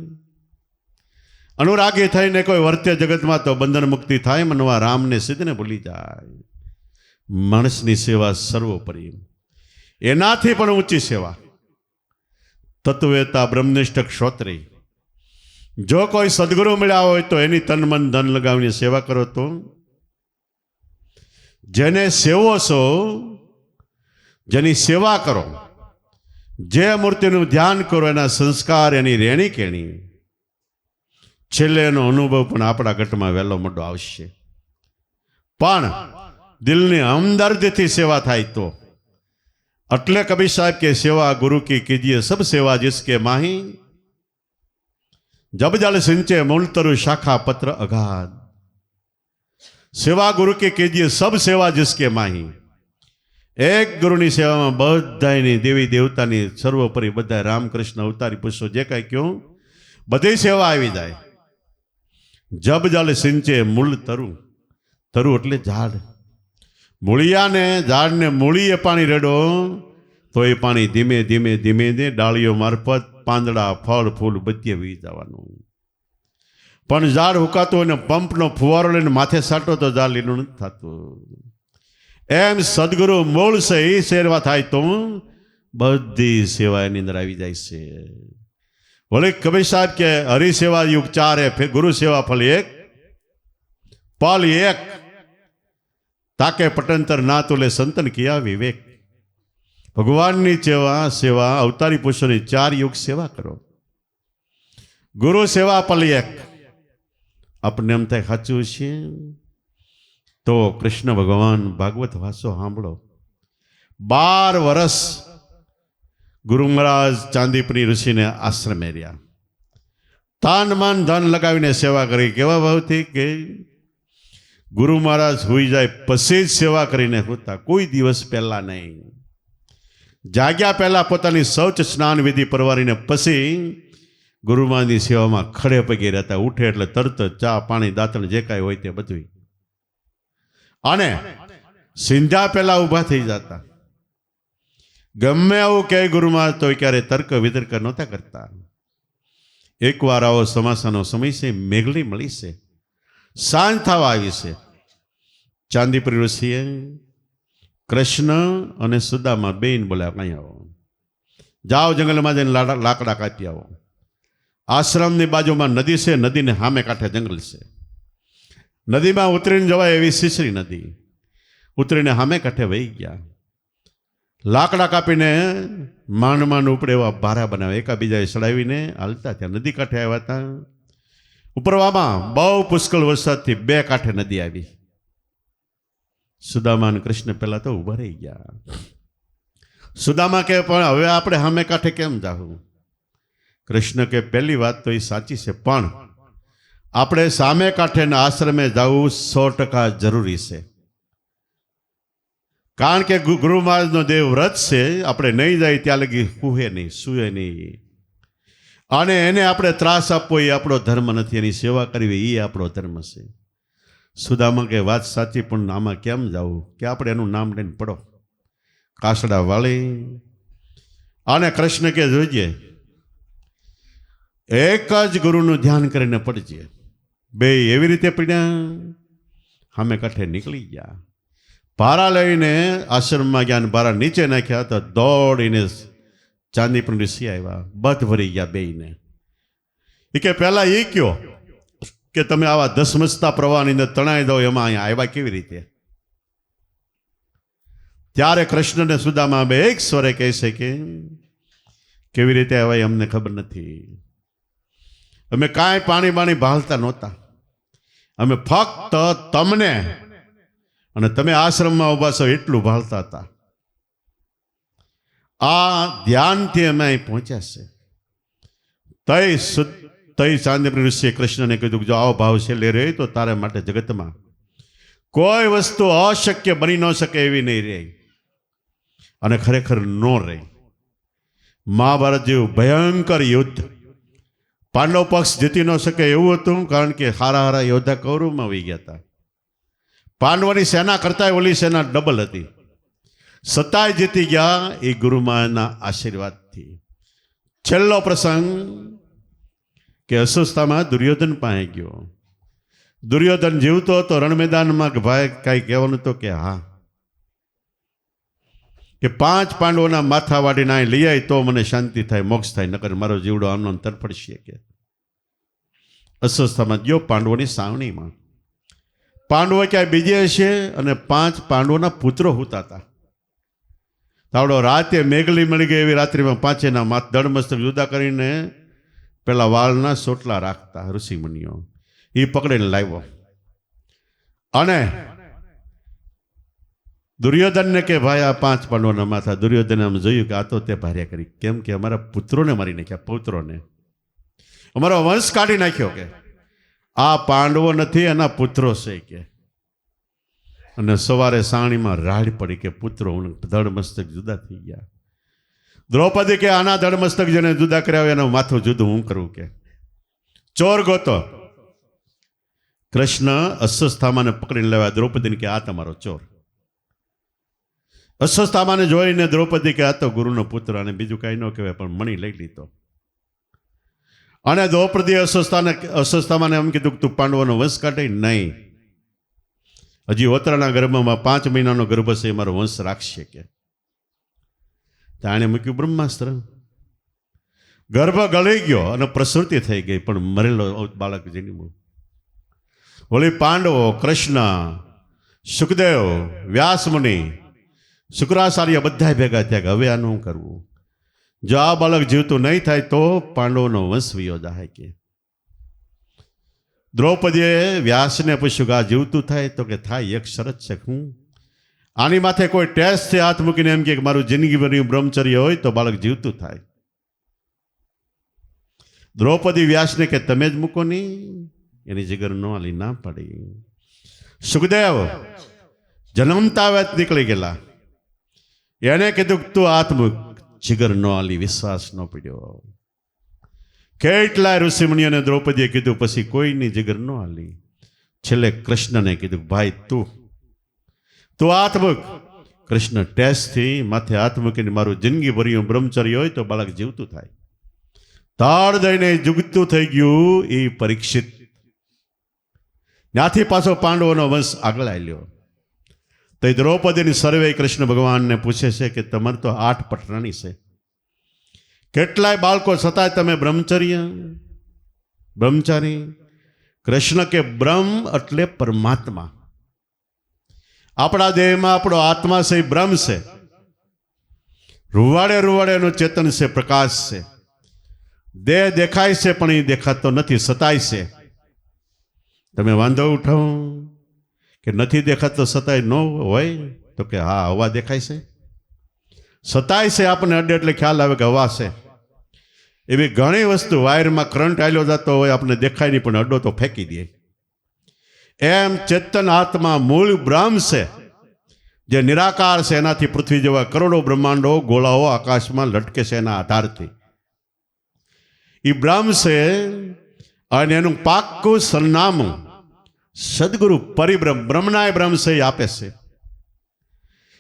અનુરાગી થઈને કોઈ વર્ત્ય જગતમાં તો બંધન મુક્તિ થાય, મનવા રામને સિદ્ધને ભૂલી જાય. માણસની સેવા સર્વોપરી, એનાથી પણ ઊંચી સેવા તત્વવેતા બ્રહ્મનિષ્ઠ ક્ષોત્રી. જો કોઈ સદગુરુ મળ્યા હોય તો એની તન મન ધન લગાવીને સેવા કરો. તો જેને સેવો છો, જેની સેવા કરો, જે મૂર્તિનું ધ્યાન કરો, એના સંસ્કાર, એની રેણી કેણી, છેલ્લે એનો અનુભવ પણ આપણા ઘટમાં વહેલો મોટો આવશે. પણ દિલની હમદર્દથી સેવા થાય તો. એટલે કબીર સાહેબ કે સેવા ગુરુ કી કીજીએ સબ સેવા जिसके माही, जब जल सिंचे मूल तरु शाखा पत्र अगाध. सेवा गुरु की कीजिए सब सेवा जिसके माही. એક ગુરુની સેવામાં બધાની દેવી દેવતાની સર્વોપરી બધા રામકૃષ્ણ અવતારી પુરુષો જે કાંઈ કહ્યું બધી સેવા આવી જાય. જબ જલ સિંચે મૂળ તરુ, તરુ એટલે ઝાડ, મૂળિયાને ઝાડને મૂળીએ પાણી રેડો તો એ પાણી ધીમે ધીમે ધીમે ધીમે ડાળીઓ મારફત પાંદડા ફળ ફૂલ બધે વી જવાનું. પણ ઝાડ હુકાતું હોય ને પંપનો ફુવારો લઈને માથે સાટો તો ઝાડ લીલું નથી થતું. એમ સદગુરુ મૂળ છે એ સેવા થાય તો બધી સેવા એની અંદર આવી જાય છે. ભલે કબીર સાહેબ કે હરિસેવા યુગ 4 है, गुरु सेवा फल 1, पल 1, ताके पटंतर ना तुले संतन किया विवेक. भगवाननी सेवा अवतारी पुरुषोनी 4 युग सेवा करो. गुरु सेवा पल 1. अपने एम થાય સાચું છે તો કૃષ્ણ ભગવાન ભાગવત વાસો સાંભળો. 12 વર્ષ ગુરુ મહારાજ ચાંદીપુરી ઋષિને આશ્રમે રહ્યા. તન મન ધન લગાવીને સેવા કરી. કેવા ભાવથી કે ગુરુ મહારાજ હોઈ જાય પછી જ સેવા કરીને હોતા, કોઈ દિવસ પહેલા નહીં. જાગ્યા પહેલા પોતાની શૌચ સ્નાન વિધિ પરવારીને પછી ગુરુમાની સેવામાં ખડે પગે રહેતા. ઉઠે એટલે તરત ચા પાણી દાંતણ જે કાંઈ હોય તે બધું. અને સિંધા પહેલા ઊભા થઈ જતા. ગમે આવું કે ગુરુમાં તો ક્યારે તર્ક વિતર્ક નહોતા કરતા. એકવાર આવો સમાસાનો સમય છે, મેઘલી મળી છે, સાંજ થવા આવી છે. ચાંદીપુરી ઋષિએ કૃષ્ણ અને સુદામા બેન બોલ્યા, કઈ આવો, જાઓ જંગલમાં જઈને લાકડા કાપી આવો. આશ્રમની બાજુમાં નદી છે, નદીને સામે કાંઠે જંગલ છે. નદીમાં ઉતરીને જવાય એવી સિસરી નદી. ઉતરીને સામે કાંઠે વહી ગયા. લાકડા કાપીને માંડ માંડ ઉપડે એવા ભારા બનાવે, એકાબીજાએ સડાવીને હાલતા ત્યાં નદી કાંઠે આવ્યા હતા. ઉપરવામાં બહુ પુષ્કળ વરસાદથી 2 કાંઠે નદી આવી. સુદામા અને કૃષ્ણ પહેલા તો ઊભા રહી ગયા. સુદામા કે પણ હવે આપણે સામે કાંઠે કેમ જાવું? કૃષ્ણ કે પહેલી વાત તો એ સાચી છે, પણ આપણે સામે કાંઠેના આશ્રમે જવું 100% જરૂરી છે. કારણ કે ગુરુ મહારાજનો દેવ વ્રત છે, આપણે નહીં જાય ત્યાં લગી હુએ નહીં, સૂએ નહીં. અને એને આપણે ત્રાસ આપવો એ આપણો ધર્મ નથી, એની સેવા કરવી એ આપણો ધર્મ છે. સુદામા કે વાત સાચી, પણ આમાં કેમ જવું? કે આપણે એનું નામ લઈને પડો, કાસડા વાળી. અને કૃષ્ણ કે જોઈજે એક જ ગુરુનું ધ્યાન કરીને પડજે. 2 એવી રીતે પડ્યા, સામે કાંઠે નીકળી ગયા. ભારા લઈને આશ્રમમાં ગયા, ભારા નીચે નાખ્યા તો દોડીને ચાંદીપુર ઋષિ આવ્યા. બધ ભરી ગયા બેયને. એ કે પહેલા એ કયો કે તમે આવા ધસમસતા પ્રવાહની અંદર તણાઈ દો, એમાં અહીંયા આવ્યા કેવી રીતે? ત્યારે કૃષ્ણ ને સુદામા બે એક સ્વરે કહે છે કે કેવી રીતે આવ્યા અમને ખબર નથી. અમે કાંઈ પાણી બાણી ભાળતા નહોતા. અમે ફક્ત તમને અને તમે આશ્રમમાં ઉભા છો એટલું ભાળતા હતા. આ ધ્યાનથી અમે અહીં પહોંચ્યા છે. તઈ ચાંદીપની ઋષિએ કૃષ્ણને કીધું કે જો આવો ભાવ છે લે રહે તો તારા માટે જગતમાં કોઈ વસ્તુ અશક્ય બની ન શકે એવી નહીં રહે, અને ખરેખર ન રહે. મહાભારત જેવું ભયંકર યુદ્ધ, પાંડવ પક્ષ જીતી ન શકે એવું હતું, કારણ કે હારા હારા યોદ્ધા કૌરવમાં વહી ગયા હતા. પાંડવોની સેના કરતા ઓલી સેના ડબલ હતી, છતાંય જીતી ગયા એ ગુરુમાના આશીર્વાદથી. છેલ્લો પ્રસંગ કે અસ્વસ્થતામાં દુર્યોધન પાસે ગયો. દુર્યોધન જીવતો હતો રણ મેદાનમાં કે ભાઈ કાંઈ કહેવાનું તો કે હા, કે 5 પાંડવોના માથા વાડીને અહીં લઈ આવી તો મને શાંતિ થાય, મોક્ષ થાય, નકર મારો જીવડો આમનો તરફડશે. કે અસ્વસ્થતામાં ગયો પાંડવોની સાવણીમાં. પાંડવો ક્યાંય બીજે હશે અને 5 પાંડવોના પુત્રો હોતા હતા. તાવડો રાતે મેઘલી મળી ગઈ એવી રાત્રિમાં 5એના માથ દળમસ્તક જુદા કરીને પેલા વાળના સોટલા રાખતા ઋષિમુનિઓ, એ પકડીને લાવ્યો. અને દુર્યોધનને કે ભાઈ આ 5 પાંડવોના માથા. દુર્યોધને આમ જોયું કે આ તો તે ભાર્યા કરી, કેમ કે અમારા પુત્રોને મારી નાખ્યા, પૌત્રોને અમારો વંશ કાઢી નાખ્યો. કે આ પાંડવો નથી એના પુત્રો છે. કે અને સવારે સાણીમાં રાડ પડી કે પુત્રો ધડ મસ્તક જુદા થઈ ગયા. દ્રૌપદી કે આના ધડ મસ્તક જેને જુદા કર્યા હોય એનું માથું જુદું હું કરું. કે ચોર ગોતો. કૃષ્ણ અસ્વસ્થામાને પકડીને લેવા. દ્રૌપદીને કે આ તમારો ચોર. અસ્વસ્થામાને જોઈને દ્રૌપદી કે આ તો ગુરુનો પુત્ર, અને બીજું કાંઈ ન કહેવાય, પણ મણી લઈ લીધો. અને દ્રૌપદી અસ્વસ્થામાને એમ કીધું કે તું પાંડવોનો વંશ કાઢે નહીં, હજી ઓતરાના ગર્ભમાં 5 મહિનાનો ગર્ભ છે, મારો વંશ રાખશે. કે તાણે મૂક્યું બ્રહ્માસ્ત્ર. ગર્ભ ગળી ગયો અને પ્રસૂતિ થઈ ગઈ, પણ મરેલો બાળક જન્મ્યું. વળી પાંડવો, કૃષ્ણ, સુખદેવ, વ્યાસમુનિ, શુક્રાચાર્ય બધા ભેગા થયા કે હવે આનું કરવું. જો આ બાળક જીવતું નહીં થાય તો પાંડવોનો વંશ વિયો જાય. કે દ્રૌપદીએ વ્યાસને પૂછ્યું કે આ જીવતું થાય? તો કે થાય, એક શરત છે. હું આની માથે કોઈ ટેસ્ટથી હાથ મૂકીને એમ કે મારું જિંદગીભરનું બ્રહ્મચર્ય હોય તો બાળક જીવતું થાય. દ્રૌપદી વ્યાસને કે તમે જ મૂકો નહીં, એની જીગર ન આલી ના પડી. સુખદેવ જન્મતા વેત નીકળી ગયેલા, એને કીધું તું હાથ મૂક, જીગર ન આલી, વિશ્વાસ ન પડ્યો. કેટલાય ઋષિમુનિઓને દ્રૌપદીએ કીધું, પછી કોઈની જીગર ન આલી. છેલ્લે કૃષ્ણને કીધું ભાઈ તું હાથ મૂક. કૃષ્ણ ટેસ્ટથી માથે હાથ મૂકીને મારું જિંદગી ભર્યું બ્રહ્મચર્ય હોય તો બાળક જીવતું થાય. તાળ દઈને જુગતું થઈ ગયું એ પરીક્ષિત. ત્યાંથી પાછો પાંડવોનો વંશ આગળ આવ્યો. તો એ દ્રૌપદીની સર્વે કૃષ્ણ ભગવાનને પૂછે છે કે તમારે તો 8 પટરાણી છે, કેટલાય બાળકો છતાંય તમે બ્રહ્મચારી. કૃષ્ણ કે બ્રહ્મ એટલે પરમાત્મા. આપણા દેહમાં આપણો આત્મા છે, એ બ્રહ્મ છે. રૂવાડે એનું ચેતન છે, પ્રકાશ છે. દેહ દેખાય છે પણ એ દેખાતો નથી, સતાય છે. તમે વાંધો ઉઠાવો કે નથી દેખાતો સતાય ન હોય? તો કે હા, હવા દેખાય છે, સતાય છે. આપણને અડે એટલે ખ્યાલ આવે કે હવા છે. એવી ઘણી વસ્તુ, વાયરમાં કરંટ આવેલો જતો હોય, આપણને દેખાય નહીં, પણ અડો તો ફેંકી દે. એમ ચેતન આત્મા મૂળ બ્રહ્મ છે, જે નિરાકાર છે. એનાથી પૃથ્વી જેવા કરોડો બ્રહ્માંડો ગોળાઓ આકાશમાં લટકે છે એના આધારથી. એ બ્રહ્મ છે, અને એનું પાક્કું સરનામું સદગુરુ પરિબ્રહ્મ, બ્રહ્મનાય બ્રહ્મ છે, એ આપે છે.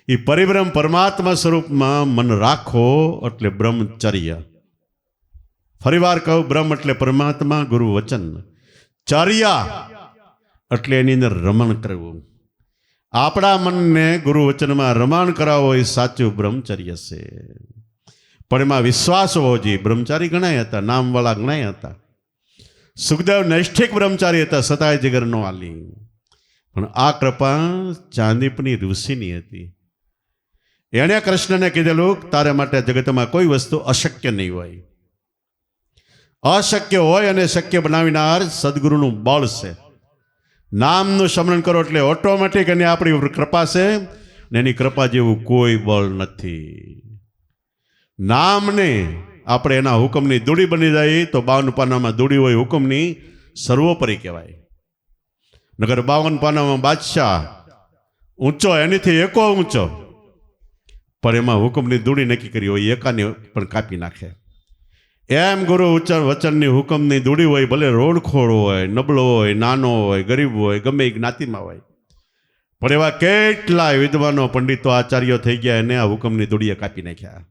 એ પરિબ્રહ્મ પરમાત્મા સ્વરૂપમાં મન રાખો એટલે બ્રહ્મચર્ય. ફરીવાર કહું, બ્રહ્મ એટલે પરમાત્મા, ગુરુ વચન. ચર્યા એટલે એની અંદર રમણ કરવું. આપણા મનને ગુરુ વચનમાં રમણ કરાવો એ સાચું બ્રહ્મચર્ય છે. પણ એમાં વિશ્વાસ હોવો જોઈએ. બ્રહ્મચારી ઘણાય હતા, નામવાળા ઘણાય હતા. સુખદેવ નૈષ્ઠિક બ્રહ્મચારી હતા, સતાય જીગર નો આલી. પણ આ કૃપા ચાંદીપની ઋષિની હતી. એણે કૃષ્ણને કીધેલું તારે માટે જગતમાં કોઈ વસ્તુ અશક્ય નહીં હોય. અશક્ય હોય અને શક્ય બનાવીનાર સદગુરુનું બળ છે. નામનું સ્મરણ કરો એટલે ઓટોમેટિક એની આપણી કૃપા છે, ને એની કૃપા જેવું કોઈ બળ નથી. નામને આપણે એના હુકમની દૂડી બની જાય તો 52 પાનામાં દૂડી હોય હુકમની સર્વોપરી કહેવાય. નગર 52 પાનામાં બાદશાહ ઊંચો એનીથી એકો ઊંચો, પણ એમાં હુકમની દૂડી નક્કી કરી હોય એકાને પણ કાપી નાખે. એમ ગુરુ વચનની હુકમની દૂડી હોય, ભલે રોડખોડ હોય, નબળો હોય, નાનો હોય, ગરીબ હોય, ગમે એ જ્ઞાતિમાં હોય, પણ એવા કેટલાય વિદ્વાનો પંડિતો આચાર્યો થઈ ગયા એને આ હુકમની દૂડીએ કાપી નાખ્યા.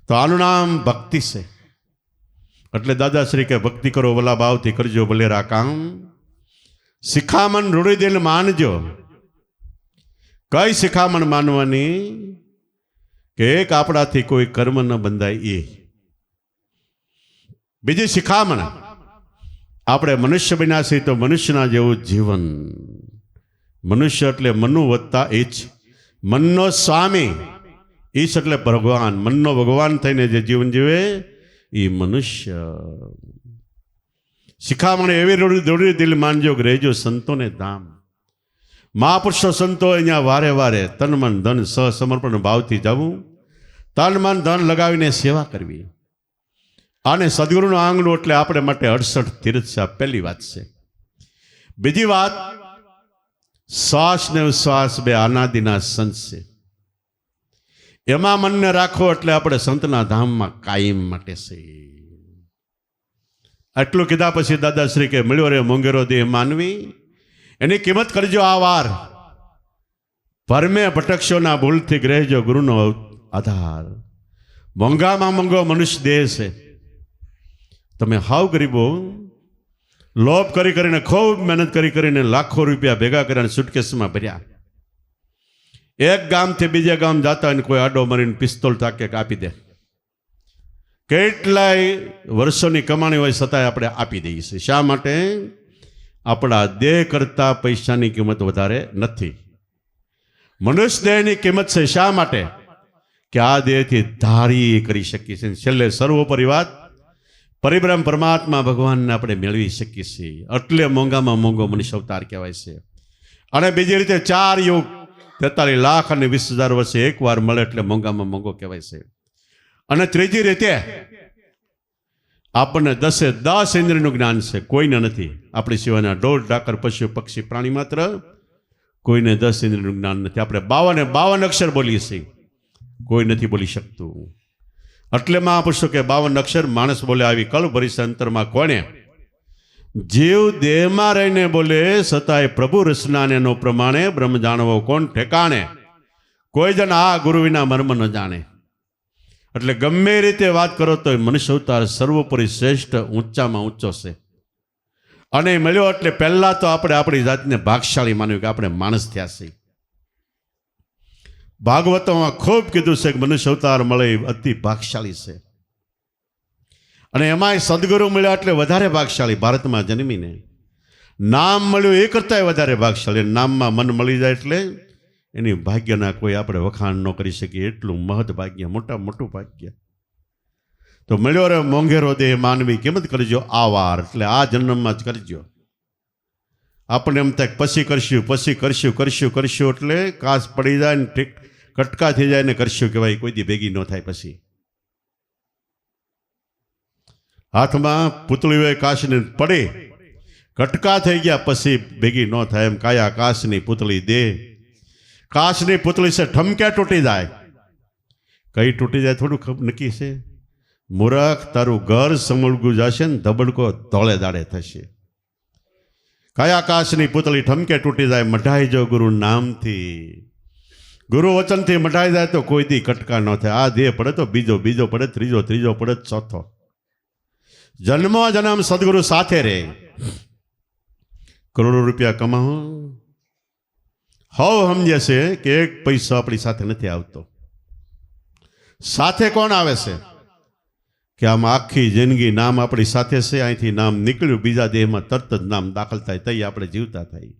તો આનું નામ ભક્તિ છે. એટલે દાદાશ્રી કે ભક્તિ કરો ભલા ભાવથી કરજો ભલેરા કામ, શિખામણ રૂઢી દિલ માનજો. કઈ શિખામણ માનવાની? કે એક આપણાથી કોઈ કર્મ ન બંધાય એ. બીજી શિખામણ, આપણે મનુષ્ય બન્યા છીએ તો મનુષ્યના જેવું જીવન. મનુષ્ય એટલે મનનું વત્તા ઈચ્છ, મનનો સ્વામી, ઈશ એટલે ભગવાન, મનનો ભગવાન થઈને જે જીવન જીવે એ મનુષ્ય. શિખામણ એવી રૂઢી દિલ માનજો કે રહેજો સંતોને ધામ. મહાપુરુષો સંતો અહીંયા વારે વારે તન મન ધન સમર્પણ ભાવથી જવું, તન મન ધન લગાવીને સેવા કરવી. આને સદગુરુનું આંગણું એટલે આપણે માટે 68 તીર્થ છે. આ પહેલી વાત છે. બીજી વાત, શ્વાસ ને ઉશ્વાસ બે અનાદિના સંત છે, એમાં મનને રાખો એટલે આપણે સંતના ધામમાં કાયમ માટે છે. આટલું કીધા પછી દાદાશ્રી કે મળ્યો રે મોંઘેરો દેહ માનવી, એની કિંમત કરજો આ વાર. પરમે ભટકશો ના ભૂલથી ગ્રહજો ગુરુનો આધાર. મોંઘામાં મોંઘો મનુષ્ય દેહ છે. તમે હાવ ગરીબો, લોભ કરી કરીને ખૂબ મહેનત કરીને લાખો રૂપિયા ભેગા કરીને સુટકેસમાં ભર્યા. એક ગામથી બીજા ગામ જતા હોય કોઈ આડો મારીને પિસ્તોલ તાકે આપી દે. કેટલાય વર્ષોની કમાણી હોય છતાંય આપણે આપી દઈએ છીએ. શા માટે? આપણા દેહ કરતા પૈસાની કિંમત વધારે નથી. મનુષ્ય દેહની કિંમત છે. શા માટે? કે આ દેહથી ધારી કરી શકીએ છીએ. છેલ્લે સર્વોપરી વાત, પરિબ્રહ્મ પરમાત્મા ભગવાનને આપણે મેળવી શકીએ છીએ. એટલે મોંઘામાં મોંઘો મનુષ્ય અવતાર કહેવાય છે. અને બીજી રીતે 4 યુગ 43 લાખ અને 20,000 વર્ષે એકવાર મળે એટલે મોંઘામાં મોંઘો કહેવાય છે. અને ત્રીજી રીતે આપણને 10 ઇન્દ્રિયનું જ્ઞાન છે, કોઈને નથી. આપણી સિવાયના ઢોર ડાકર પશુ પક્ષી પ્રાણી માત્ર કોઈને 10 ઇન્દ્રિયનું જ્ઞાન નથી. આપણે 52 અક્ષર બોલીએ છીએ, કોઈ નથી બોલી શકતું. એટલે મહાપુરુષો કે 52 અક્ષર માણસ બોલે આવી કલ્પ ભરી અંતરમાં કોને? જીવ દેહમાં રહીને બોલે છતાંય પ્રભુ રસનાને નો પ્રમાણે બ્રહ્મ જાણવો કોણ ઠેકાણે. કોઈ જણ આ ગુરુ વિના મર્મ ન જાણે. એટલે ગમે રીતે વાત કરો તો મનુષ્ય અવતાર સર્વોપરી શ્રેષ્ઠ ઊંચામાં ઊંચો છે. અને મળ્યો એટલે પહેલા તો આપણે આપણી જાતને ભાગશાળી માન્યું કે આપણે માણસ થયા છીએ. ભાગવતોમાં ખૂબ કીધું છે કે મનુષ્ય અવતાર મળે અતિ ભાગશાળી છે. અને એમાંય સદગુરુ મળ્યા એટલે વધારે ભાગશાળી. ભારતમાં જન્મીને નામ મળ્યું એ કરતાંય વધારે ભાગશાળી. નામમાં મન મળી જાય એટલે એની ભાગ્યના કોઈ આપણે વખાણ ન કરી શકીએ એટલું મહદ ભાગ્ય, મોટું ભાગ્ય. તો મળ્યો રે મોંઘેરો દેહ માનવી, કિંમત કરજો આ વાર, એટલે આ જન્મમાં જ કરજો. આપણે એમ થાય પછી કરશું એટલે કાચ પડી જાય ને કટકા થઈ જાય ને કરશું કહેવાય, કોઈ દી ભેગી ન થાય. પછી હાથમાં પૂતળી હોય કાચની પડી, કટકા થઈ ગયા પછી ભેગી ન થાય. એમ કાયા કાચની પૂતળી દે, કાચની પૂતળી છે ઠમકે તૂટી જાય. કઈ તૂટી જાય થોડું નક્કી છે? મૂરખ, તારું ઘર સમળગું જશે ને ધબડકો ધોળે દાડે થશે. કયા કાચની પૂતળી ઠમકે તૂટી જાય. મઢાઈ જો ગુરુ નામથી, ગુરુ વચનથી મઢાઈ જાય તો કોઈ દી કટકા ન થાય. આ દેહ પડે તો બીજો પડે, ત્રીજો પડે, ચોથો. જન્મો જન્મ સદગુરુ સાથે રહે. કરોડો રૂપિયા કમાવો, હવ સમજે છે કે એક પૈસો આપણી સાથે નથી આવતો. સાથે કોણ આવે છે? કે આમ આખી જિંદગી નામ આપણી સાથે છે. અહીંથી નામ નીકળ્યું, બીજા દેહમાં તરત જ નામ દાખલ થાય, તઈ આપણે જીવતા થાય.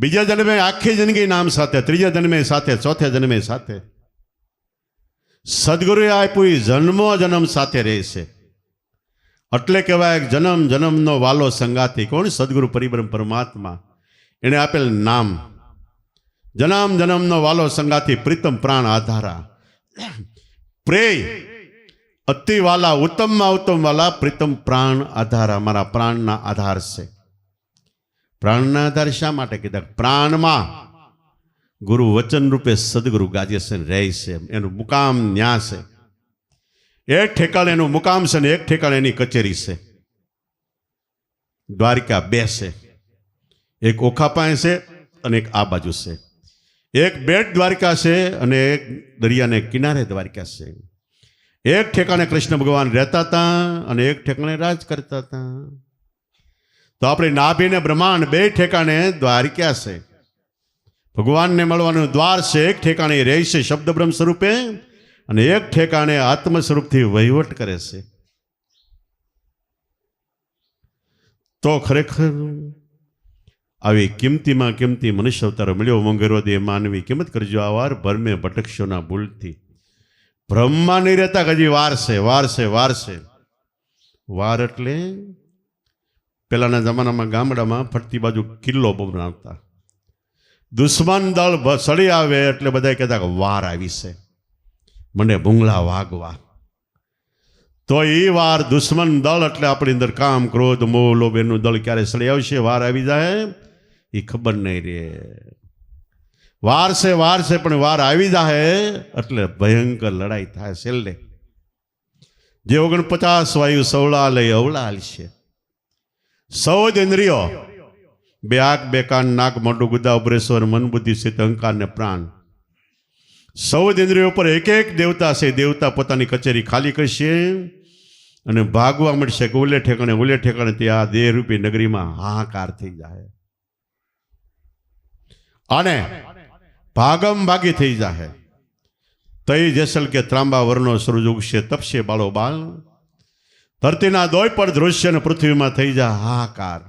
બીજા જન્મે આખી જિંદગી નામ સાથે, ત્રીજા જન્મે સાથે, ચોથે જન્મે સાથે. સદગુરુએ આપ્યું જન્મો જન્મ સાથે રહે છે. એટલે કહેવાય જન્મ જન્મનો વાલો સંગાતી કોણ? સદગુરુ પરિબ્રહ્મ પરમાત્મા. એણે આપેલ નામ. જન્મ જન્મનો વાલો સંગાતી પ્રીતમ પ્રાણ આધારા. પ્રેય અતિ વાલા, ઉત્તમમાં ઉત્તમ વાલા, પ્રીતમ પ્રાણ આધાર, અમારા પ્રાણના આધાર છે. પ્રાણના આધાર શા માટે કીધા? પ્રાણમાં ગુરુ વચન રૂપે સદગુરુ ગાજ્યસન રહે છે, એનું મુકામ ન્યા છે. એક ઠેકાણે એનું મુકામ છે ને એક ઠેકાણે એની કચેરી છે. દ્વારિકા બે છે, એક ઓખા પાસે છે અને એક આ બાજુ છે. એક બેટ દ્વારિકા છે અને એક દરિયાને કિનારે દ્વારિકા છે. એક ઠેકાણે કૃષ્ણ ભગવાન રહેતા હતા અને એક ઠેકાણે રાજ કરતા હતા. તો આપણે નાભીને બ્રહ્માંડ બે ઠેકાણે દ્વારિકા છે. ભગવાનને મળવાનું દ્વાર છે. એક ઠેકાણે રહે છે શબ્દ બ્રહ્મ સ્વરૂપે અને એક ઠેકાણે આત્મ સ્વરૂપથી વહીવટ કરે છે. તો ખરેખર આવી કિંમતીમાં કિંમતી મનુષ્ય અવતાર મળ્યો. મોંઘેરો દે માનવી કિંમત કરજો આવાર, ભરમે ભટકશો ના ભૂલથી. બ્રહ્મા નહીં રહેતા હજી વાર છે, વાર છે, વાર છે. વાર એટલે પેલાના જમાનામાં ગામડામાં ફરતી બાજુ કિલ્લો બનાવતા. દુશ્મન દળ સડી આવે એટલે બધા કહેતા કે વાર આવી છે, મને ભૂંગળા વાગવા. તો એ વાર દુશ્મન દળ એટલે આપણી અંદર કામ, ક્રોધ, મોહ, લોભ એનું દળ ક્યારે સડી આવશે, વાર આવી જાય એ ખબર નહીં રે. વાર છે પણ વાર આવી જાય એટલે ભયંકર લડાઈ થાય. છેલ્લે જે 49 વાયુ સવળા લઈ અવળા હાલશે. 14 ઇન્દ્રિયો, બે આંખ, બે કાન, નાક, મોઢું, ગુદા, ઉપરેશ્વર, મન, બુદ્ધિ, ચિત્ત, અહંકાર ને પ્રાણ. 14 ઇન્દ્રિયો પર એક એક દેવતા છે. દેવતા પોતાની કચેરી ખાલી કરશે અને ભાગવા મળશે કે ઓલે ઠેકાણે ત્યાં દેહરૂપી નગરીમાં હાહાકાર થઈ જાય અને ભાગમ ભાગી થઈ જાય. તઈ જેસલ કે ત્રાંબા વર્ણો સૂરજ ઉગશે, તપશે બાળો બાળ. ધરતીના દોય પર દૃશ્ય ને પૃથ્વીમાં થઈ જાય હાહાકાર.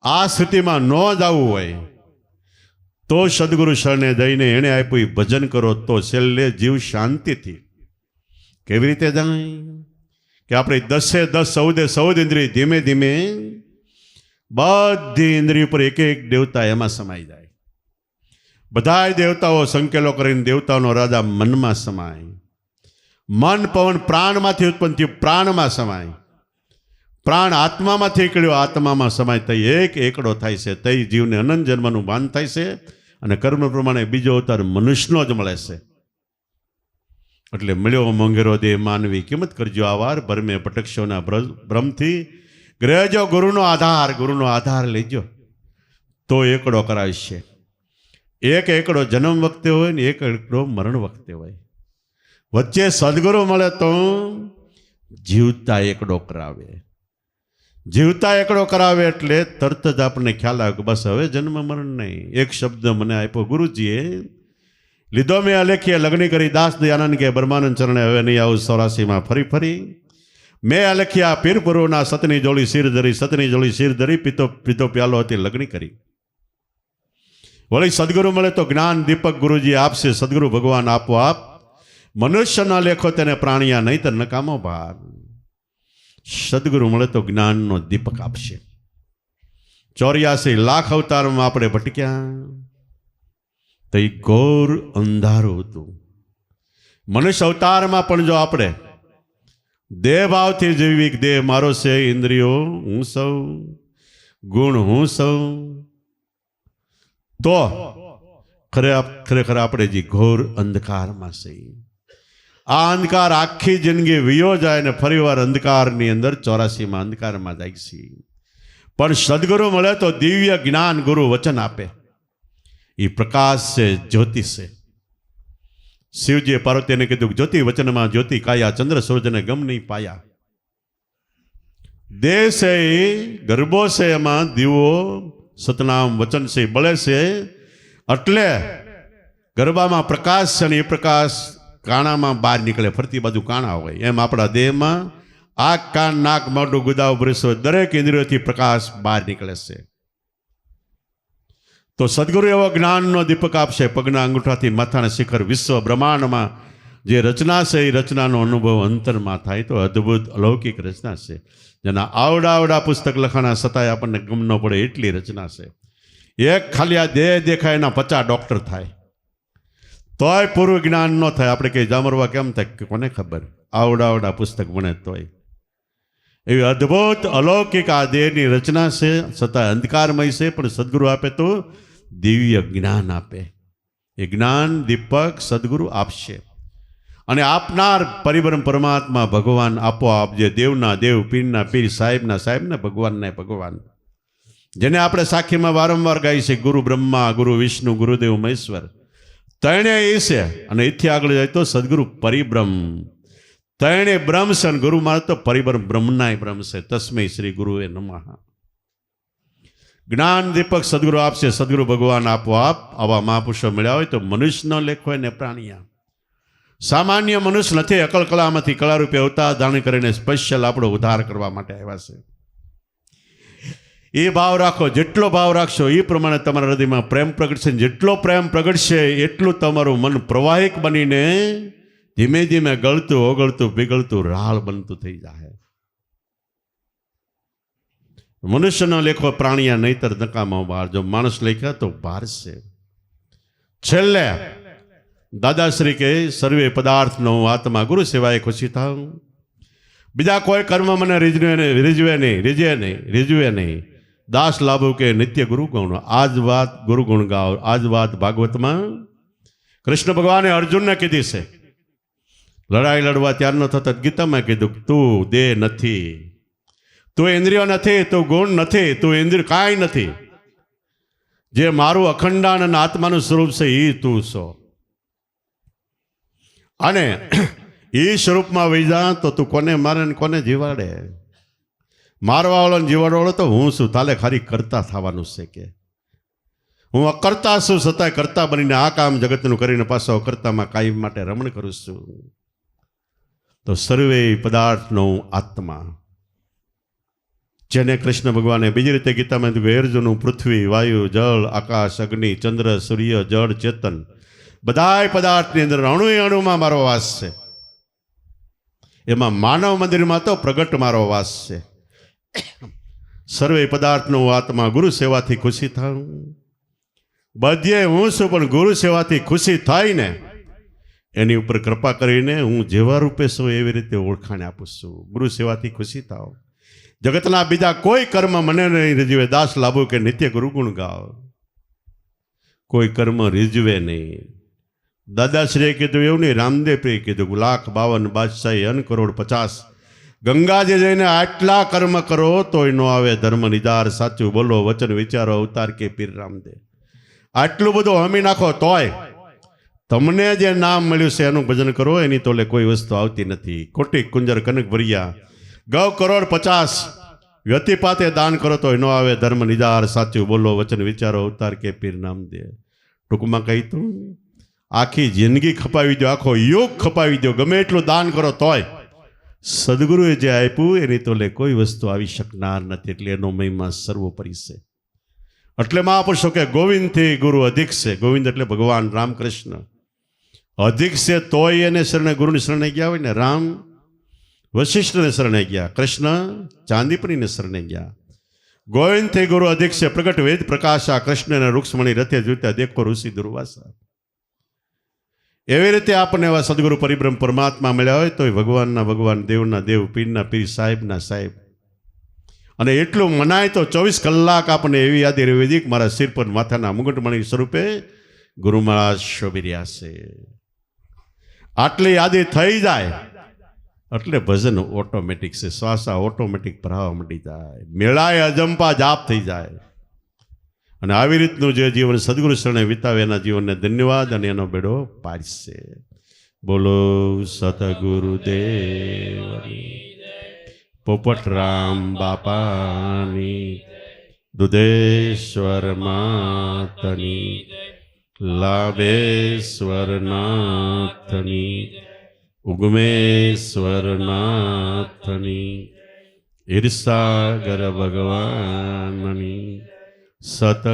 આ સ્થિતિમાં ન જવું હોય તો સદગુરુ શરણે જઈને એણે આપ્યું ભજન કરો તો છેલ્લે જીવ શાંતિથી. કેવી રીતે જાય કે આપણે 10 14 ઇન્દ્રિય ધીમે ધીમે બધી ઇન્દ્રિય પર એક એક દેવતા એમાં સમાઈ જાય. બધા દેવતાઓ સંકેલો કરીને દેવતાઓનો રાજા મનમાં સમાય. મન પવન પ્રાણમાંથી ઉત્પન્ન થયું, પ્રાણમાં સમાય. પ્રાણ આત્મામાંથી નીકળ્યો, આત્મામાં સમાય. તઈ એક એકડો થાય છે. તઈ જીવને અનંત જન્મનું ભાન થાય છે અને કર્મ પ્રમાણે બીજો અવતાર મનુષ્યનો જ મળે છે. એટલે મળ્યો મોંઘેરો દેહ માનવી કિંમત કરજો આવાર, ભરમે ભટકશોના ભ્રમથી. ગ્રહજો ગુરુનો આધાર લેજો તો એકડો કરાવશે. એક એકડો જન્મ વખતે હોય ને એક એકડો મરણ વખતે હોય. વચ્ચે સદગુરુ મળે તો જીવતા એકડો કરાવે. જીવતા એકડો કરાવે એટલે તરત જ આપણને ખ્યાલ આવે કે બસ હવે જન્મ મરણ નહીં. એક શબ્દ મને આપ્યો ગુરુજીએ, લીધો મેં અલેખીએ લગ્ન કરી, દાસ દયાનંદ કે બ્રહ્માનંદ ચરણે હવે નહીં આવું 84માં ફરી. મેં અલખ્યા પીર પુરુના સતની જોડી શિર ધરી, પીતો પ્યાલો હતી લગ્ન કરી. વળી સદગુરુ મળે તો જ્ઞાન દીપક ગુરુજી આપશે. સદગુરુ ભગવાન આપો આપ. મનુષ્યના લેખો તેને પ્રાણિયા નહીં તો નકામો ભાર. સદગુરુ મળે તો જ્ઞાનનો દીપક આપશે. 84 લાખ અવતારમાં આપણે ભટક્યા તો એ ઘોર અંધારું હતું. મનુષ્ય અવતારમાં પણ જો આપણે દેહ ભાવથી જીવી, દેહ મારો છે, ઇન્દ્રિયો હું સૌ, ગુણ હું સૌ, તો ખરેખર આપણે જે ઘોર અંધકારમાં છે. આ અંધકાર આખી જિંદગી વિયો જાય ને ફરીવાર અંધકારની અંદર 84માં અંધકારમાં જાય છે. પણ સદગુરુ મળે તો દિવ્ય જ્ઞાન ગુરુ વચન આપે. એ પ્રકાશ છે, જ્યોતિ છે. શિવજીએ પાર્વતીને કીધું જ્યોતિ વચનમાં જ્યોતિ કાયા, ચંદ્ર સૂરજને ગમ નહીં પાયા. દેહ છે, ગર્ભો છે, એમાં દીવો સતનામ વચન છે બળે છે. એટલે ગરબામાં પ્રકાશ છે ને એ પ્રકાશ કાણામાં બહાર નીકળે. ફરતી બાજુ કાણા હોય એમ આપણા દેહમાં આંખ, કાન, નાક, મોઢું, ગુદા, ઉપરેશ્વર દરેક ઇન્દ્રિયોથી પ્રકાશ બહાર નીકળે છે. તો સદગુરુ એવો જ્ઞાનનો દીપક આપશે. પગના અંગૂઠાથી માથાના શિખર વિશ્વ બ્રહ્માંડમાં જે રચના છે એ રચનાનો અનુભવ અંતરમાં થાય તો અદ્ભુત અલૌકિક રચના છે. જેના આવડા પુસ્તક લખાણા છતાંય આપણને ગમ ન પડે એટલી રચના છે. એક ખાલી આ દેહ દેખાય એના 50 ડૉક્ટર થાય. તોય પૂર્વ જ્ઞાન ન થાય. આપણે કંઈ જામરવા કેમ થાય કે કોને ખબર, આવડા પુસ્તક ભણે તોય. એવી અદ્ભુત અલૌકિક આ દેહની રચના છે, છતાં અંધકારમય છે, પણ સદગુરુ આપે તો દિવ્ય જ્ઞાન આપે. એ જ્ઞાન દીપક સદગુરુ આપશે, અને આપનાર પરિબ્રહ્મ પરમાત્મા ભગવાન આપોઆપ, જે દેવના દેવ, પીરના પીર, સાહેબના સાહેબ ને ભગવાનના ભગવાન, જેને આપણે સાખીમાં વારંવાર ગાઈ છે, ગુરુ બ્રહ્મા, ગુરુ વિષ્ણુ, ગુરુદેવ મહેશ્વર, ત્રણે એ છે. અને એથી આગળ જાય તો સદગુરુ પરિબ્રહ્મ, ત્રણે બ્રહ્મ છે, અને ગુરુ મારે તો પરિબ્રહ્મ, બ્રહ્મનાય બ્રહ્મ છે. તસ્મૈ શ્રી ગુરુએ નમઃ. જ્ઞાન દીપક સદગુરુ આપશે, સદગુરુ ભગવાન આપોઆપ. આવા મહાપુરુષો મળ્યા હોય તો મનુષ્ય ન લેખ હોય ને પ્રાણીયા, સામાન્ય મનુષ્ય નથી. અકલ કલામાંથી કળારૂપે અવતાર ધારણ કરીને સ્પેશિયલ આપણો ઉદ્ધાર કરવા માટે આવ્યા છે. એ ભાવ રાખો, જેટલો ભાવ રાખશો એ પ્રમાણે તમારા હૃદયમાં પ્રેમ પ્રગટશે. જેટલો પ્રેમ પ્રગટશે એટલું તમારું મન પ્રવાહિક બનીને ધીમે ધીમે ગળતું ઓગળતું પીગળતું રાળ બનતું થઈ જાય. મનુષ્યનો લેખો પ્રાણીયા, નહીતર નકામા બહાર. જો માણસ લેખ્યા તો બહાર છે. છેલ્લે દાદાશ્રી કે સર્વે પદાર્થનો આત્મા ગુરુ સેવાય ખુશી થાવ. બીજા કોઈ કર્મ મને રીઝવે નહીં. દાસ લાભો કે નિત્ય ગુરુ ગૌણ. આજ વાત ગુરુ ગુણ ગાઓ. આજ વાત ભાગવતમાં કૃષ્ણ ભગવાને અર્જુનને કીધી છે. લડાઈ લડવા ત્યાર ન થતા ગીતામાં કીધું, તું દેહ નથી, તું ઇન્દ્રિયો નથી, તું ગુણ નથી, તું ઇન્દ્રિય કાંઈ નથી. જે મારું અખંડાન અને આત્માનું સ્વરૂપ છે એ તું છો. અને એ સ્વરૂપમાં વહી જા તો તું કોને મારે ને કોને જીવાડે? મારવાવાળો ને જીવાડવાળો તો હું છું. તાલે ખાલી કરતા થવાનું છે કે હું અકર્તા છું, છતાંય કરતા બનીને આ કામ જગતનું કરીને પાછો અકર્તામાં કાયમ માટે રમણ કરું છું. તો સર્વે પદાર્થનો આત્મા, જેને કૃષ્ણ ભગવાને બીજી રીતે ગીતામાં અર્જુનનું પૃથ્વી, વાયુ, જળ, આકાશ, અગ્નિ, ચંદ્ર, સૂર્ય, જળ, ચેતન, બધાય પદાર્થની અંદર અણુમાં મારો વાસ છે. એમાં માનવ મંદિરમાં તો પ્રગટ મારો વાસ છે. સર્વે પદાર્થનો આત્મા ગુરુ સેવાથી ખુશી થાવ. બધે હું છું, પણ ગુરુ સેવાથી ખુશી થાય ને એની ઉપર કૃપા કરીને હું જેવા રૂપે છું એવી રીતે ઓળખાણ આપું છું. ગુરુ સેવાથી ખુશી થાવ. જગતના બીજા કોઈ કર્મ મને નહીં રીઝવે. દાસ લાભો કે નિત્ય ગુરુગુણ ગાઓ. કોઈ કર્મ રીઝવે નહીં. દાદાશ્રીએ કીધું એવું નહીં, રામદેવે કીધું 1,52 બાદશાહી 1,50,00,000. ગંગાજી જઈને આટલા કર્મ કરો તોય નો આવે ધર્મ નિદાર. સાચું બોલો, વચન વિચારો, અવતાર કે પીર રામદેવ. આટલું બધું હમી નાખો તોય તમને જે નામ મળ્યું છે એનું ભજન કરો. એની તોલે કોઈ વસ્તુ આવતી નથી. કોટી કુંજર કનક ભર્યા, 9,50,00,000 વ્યતિપાતે દાન કરો તોય નો આવે ધર્મ નિદાર. સાચું બોલો, વચન વિચારો, અવતાર કે પીર નામદેવ. ટૂંકમાં કહી તું આખી જિંદગી ખપાવી દો, આખો યુગ ખપાવી દો, ગમે એટલું દાન કરો તોય સદગુરુએ જે આપ્યું એની તોલે કોઈ વસ્તુ આવી શકનાર નથી. એટલે એનો મહિમા સર્વોપરી છે. એટલે મહાપુરુષો કે ગોવિંદથી ગુરુ અધિક છે. ગોવિંદ એટલે ભગવાન રામકૃષ્ણ અધિક છે, તોય એને શરણે ગુરુની શરણે ગયા હોય ને. રામ વશિષ્ઠને શરણે ગયા, કૃષ્ણ ચાંદીપનીને શરણે ગયા. ગોવિંદથી ગુરુ અધિક છે. પ્રગટ વેદ પ્રકાશા, કૃષ્ણને રૂક્ષ્મણી રથે જૂત્યા, દેખો ઋષિ દુર્વાસા. એવી રીતે આપણને એવા સદગુરુ પરિબ્રહ્મ પરમાત્મા મળ્યા હોય તો ભગવાનના ભગવાન, દેવના દેવ, પીરના પીર, સાહેબના સાહેબ. અને એટલું મનાય તો 24 કલાક આપણને એવી યાદી રહેવી કે મારા સિર પર માથાના મુગટમણી સ્વરૂપે ગુરુ મહારાજ શોભી રહ્યા છે. આટલી યાદી થઈ જાય એટલે ભજન ઓટોમેટિક છે. શ્વાસા ઓટોમેટિક ભરાવા માંડી જાય, મેળાએ અજંપા જાપ થઈ જાય. અને આવી રીતનું જે જીવન સદગુરુ શરણે વિતાવે એના જીવનને ધન્યવાદ અને એનો બેડો પાડશે. બોલો સતગુરુદેવની, પોપટરામ બાપાની, દુધેશ્વર માતની, લાભેશ્વર નાથની, ઉગમેશ્વર નાથની, ઈર્ષાગર ભગવાનની, સતગુરુદેવની.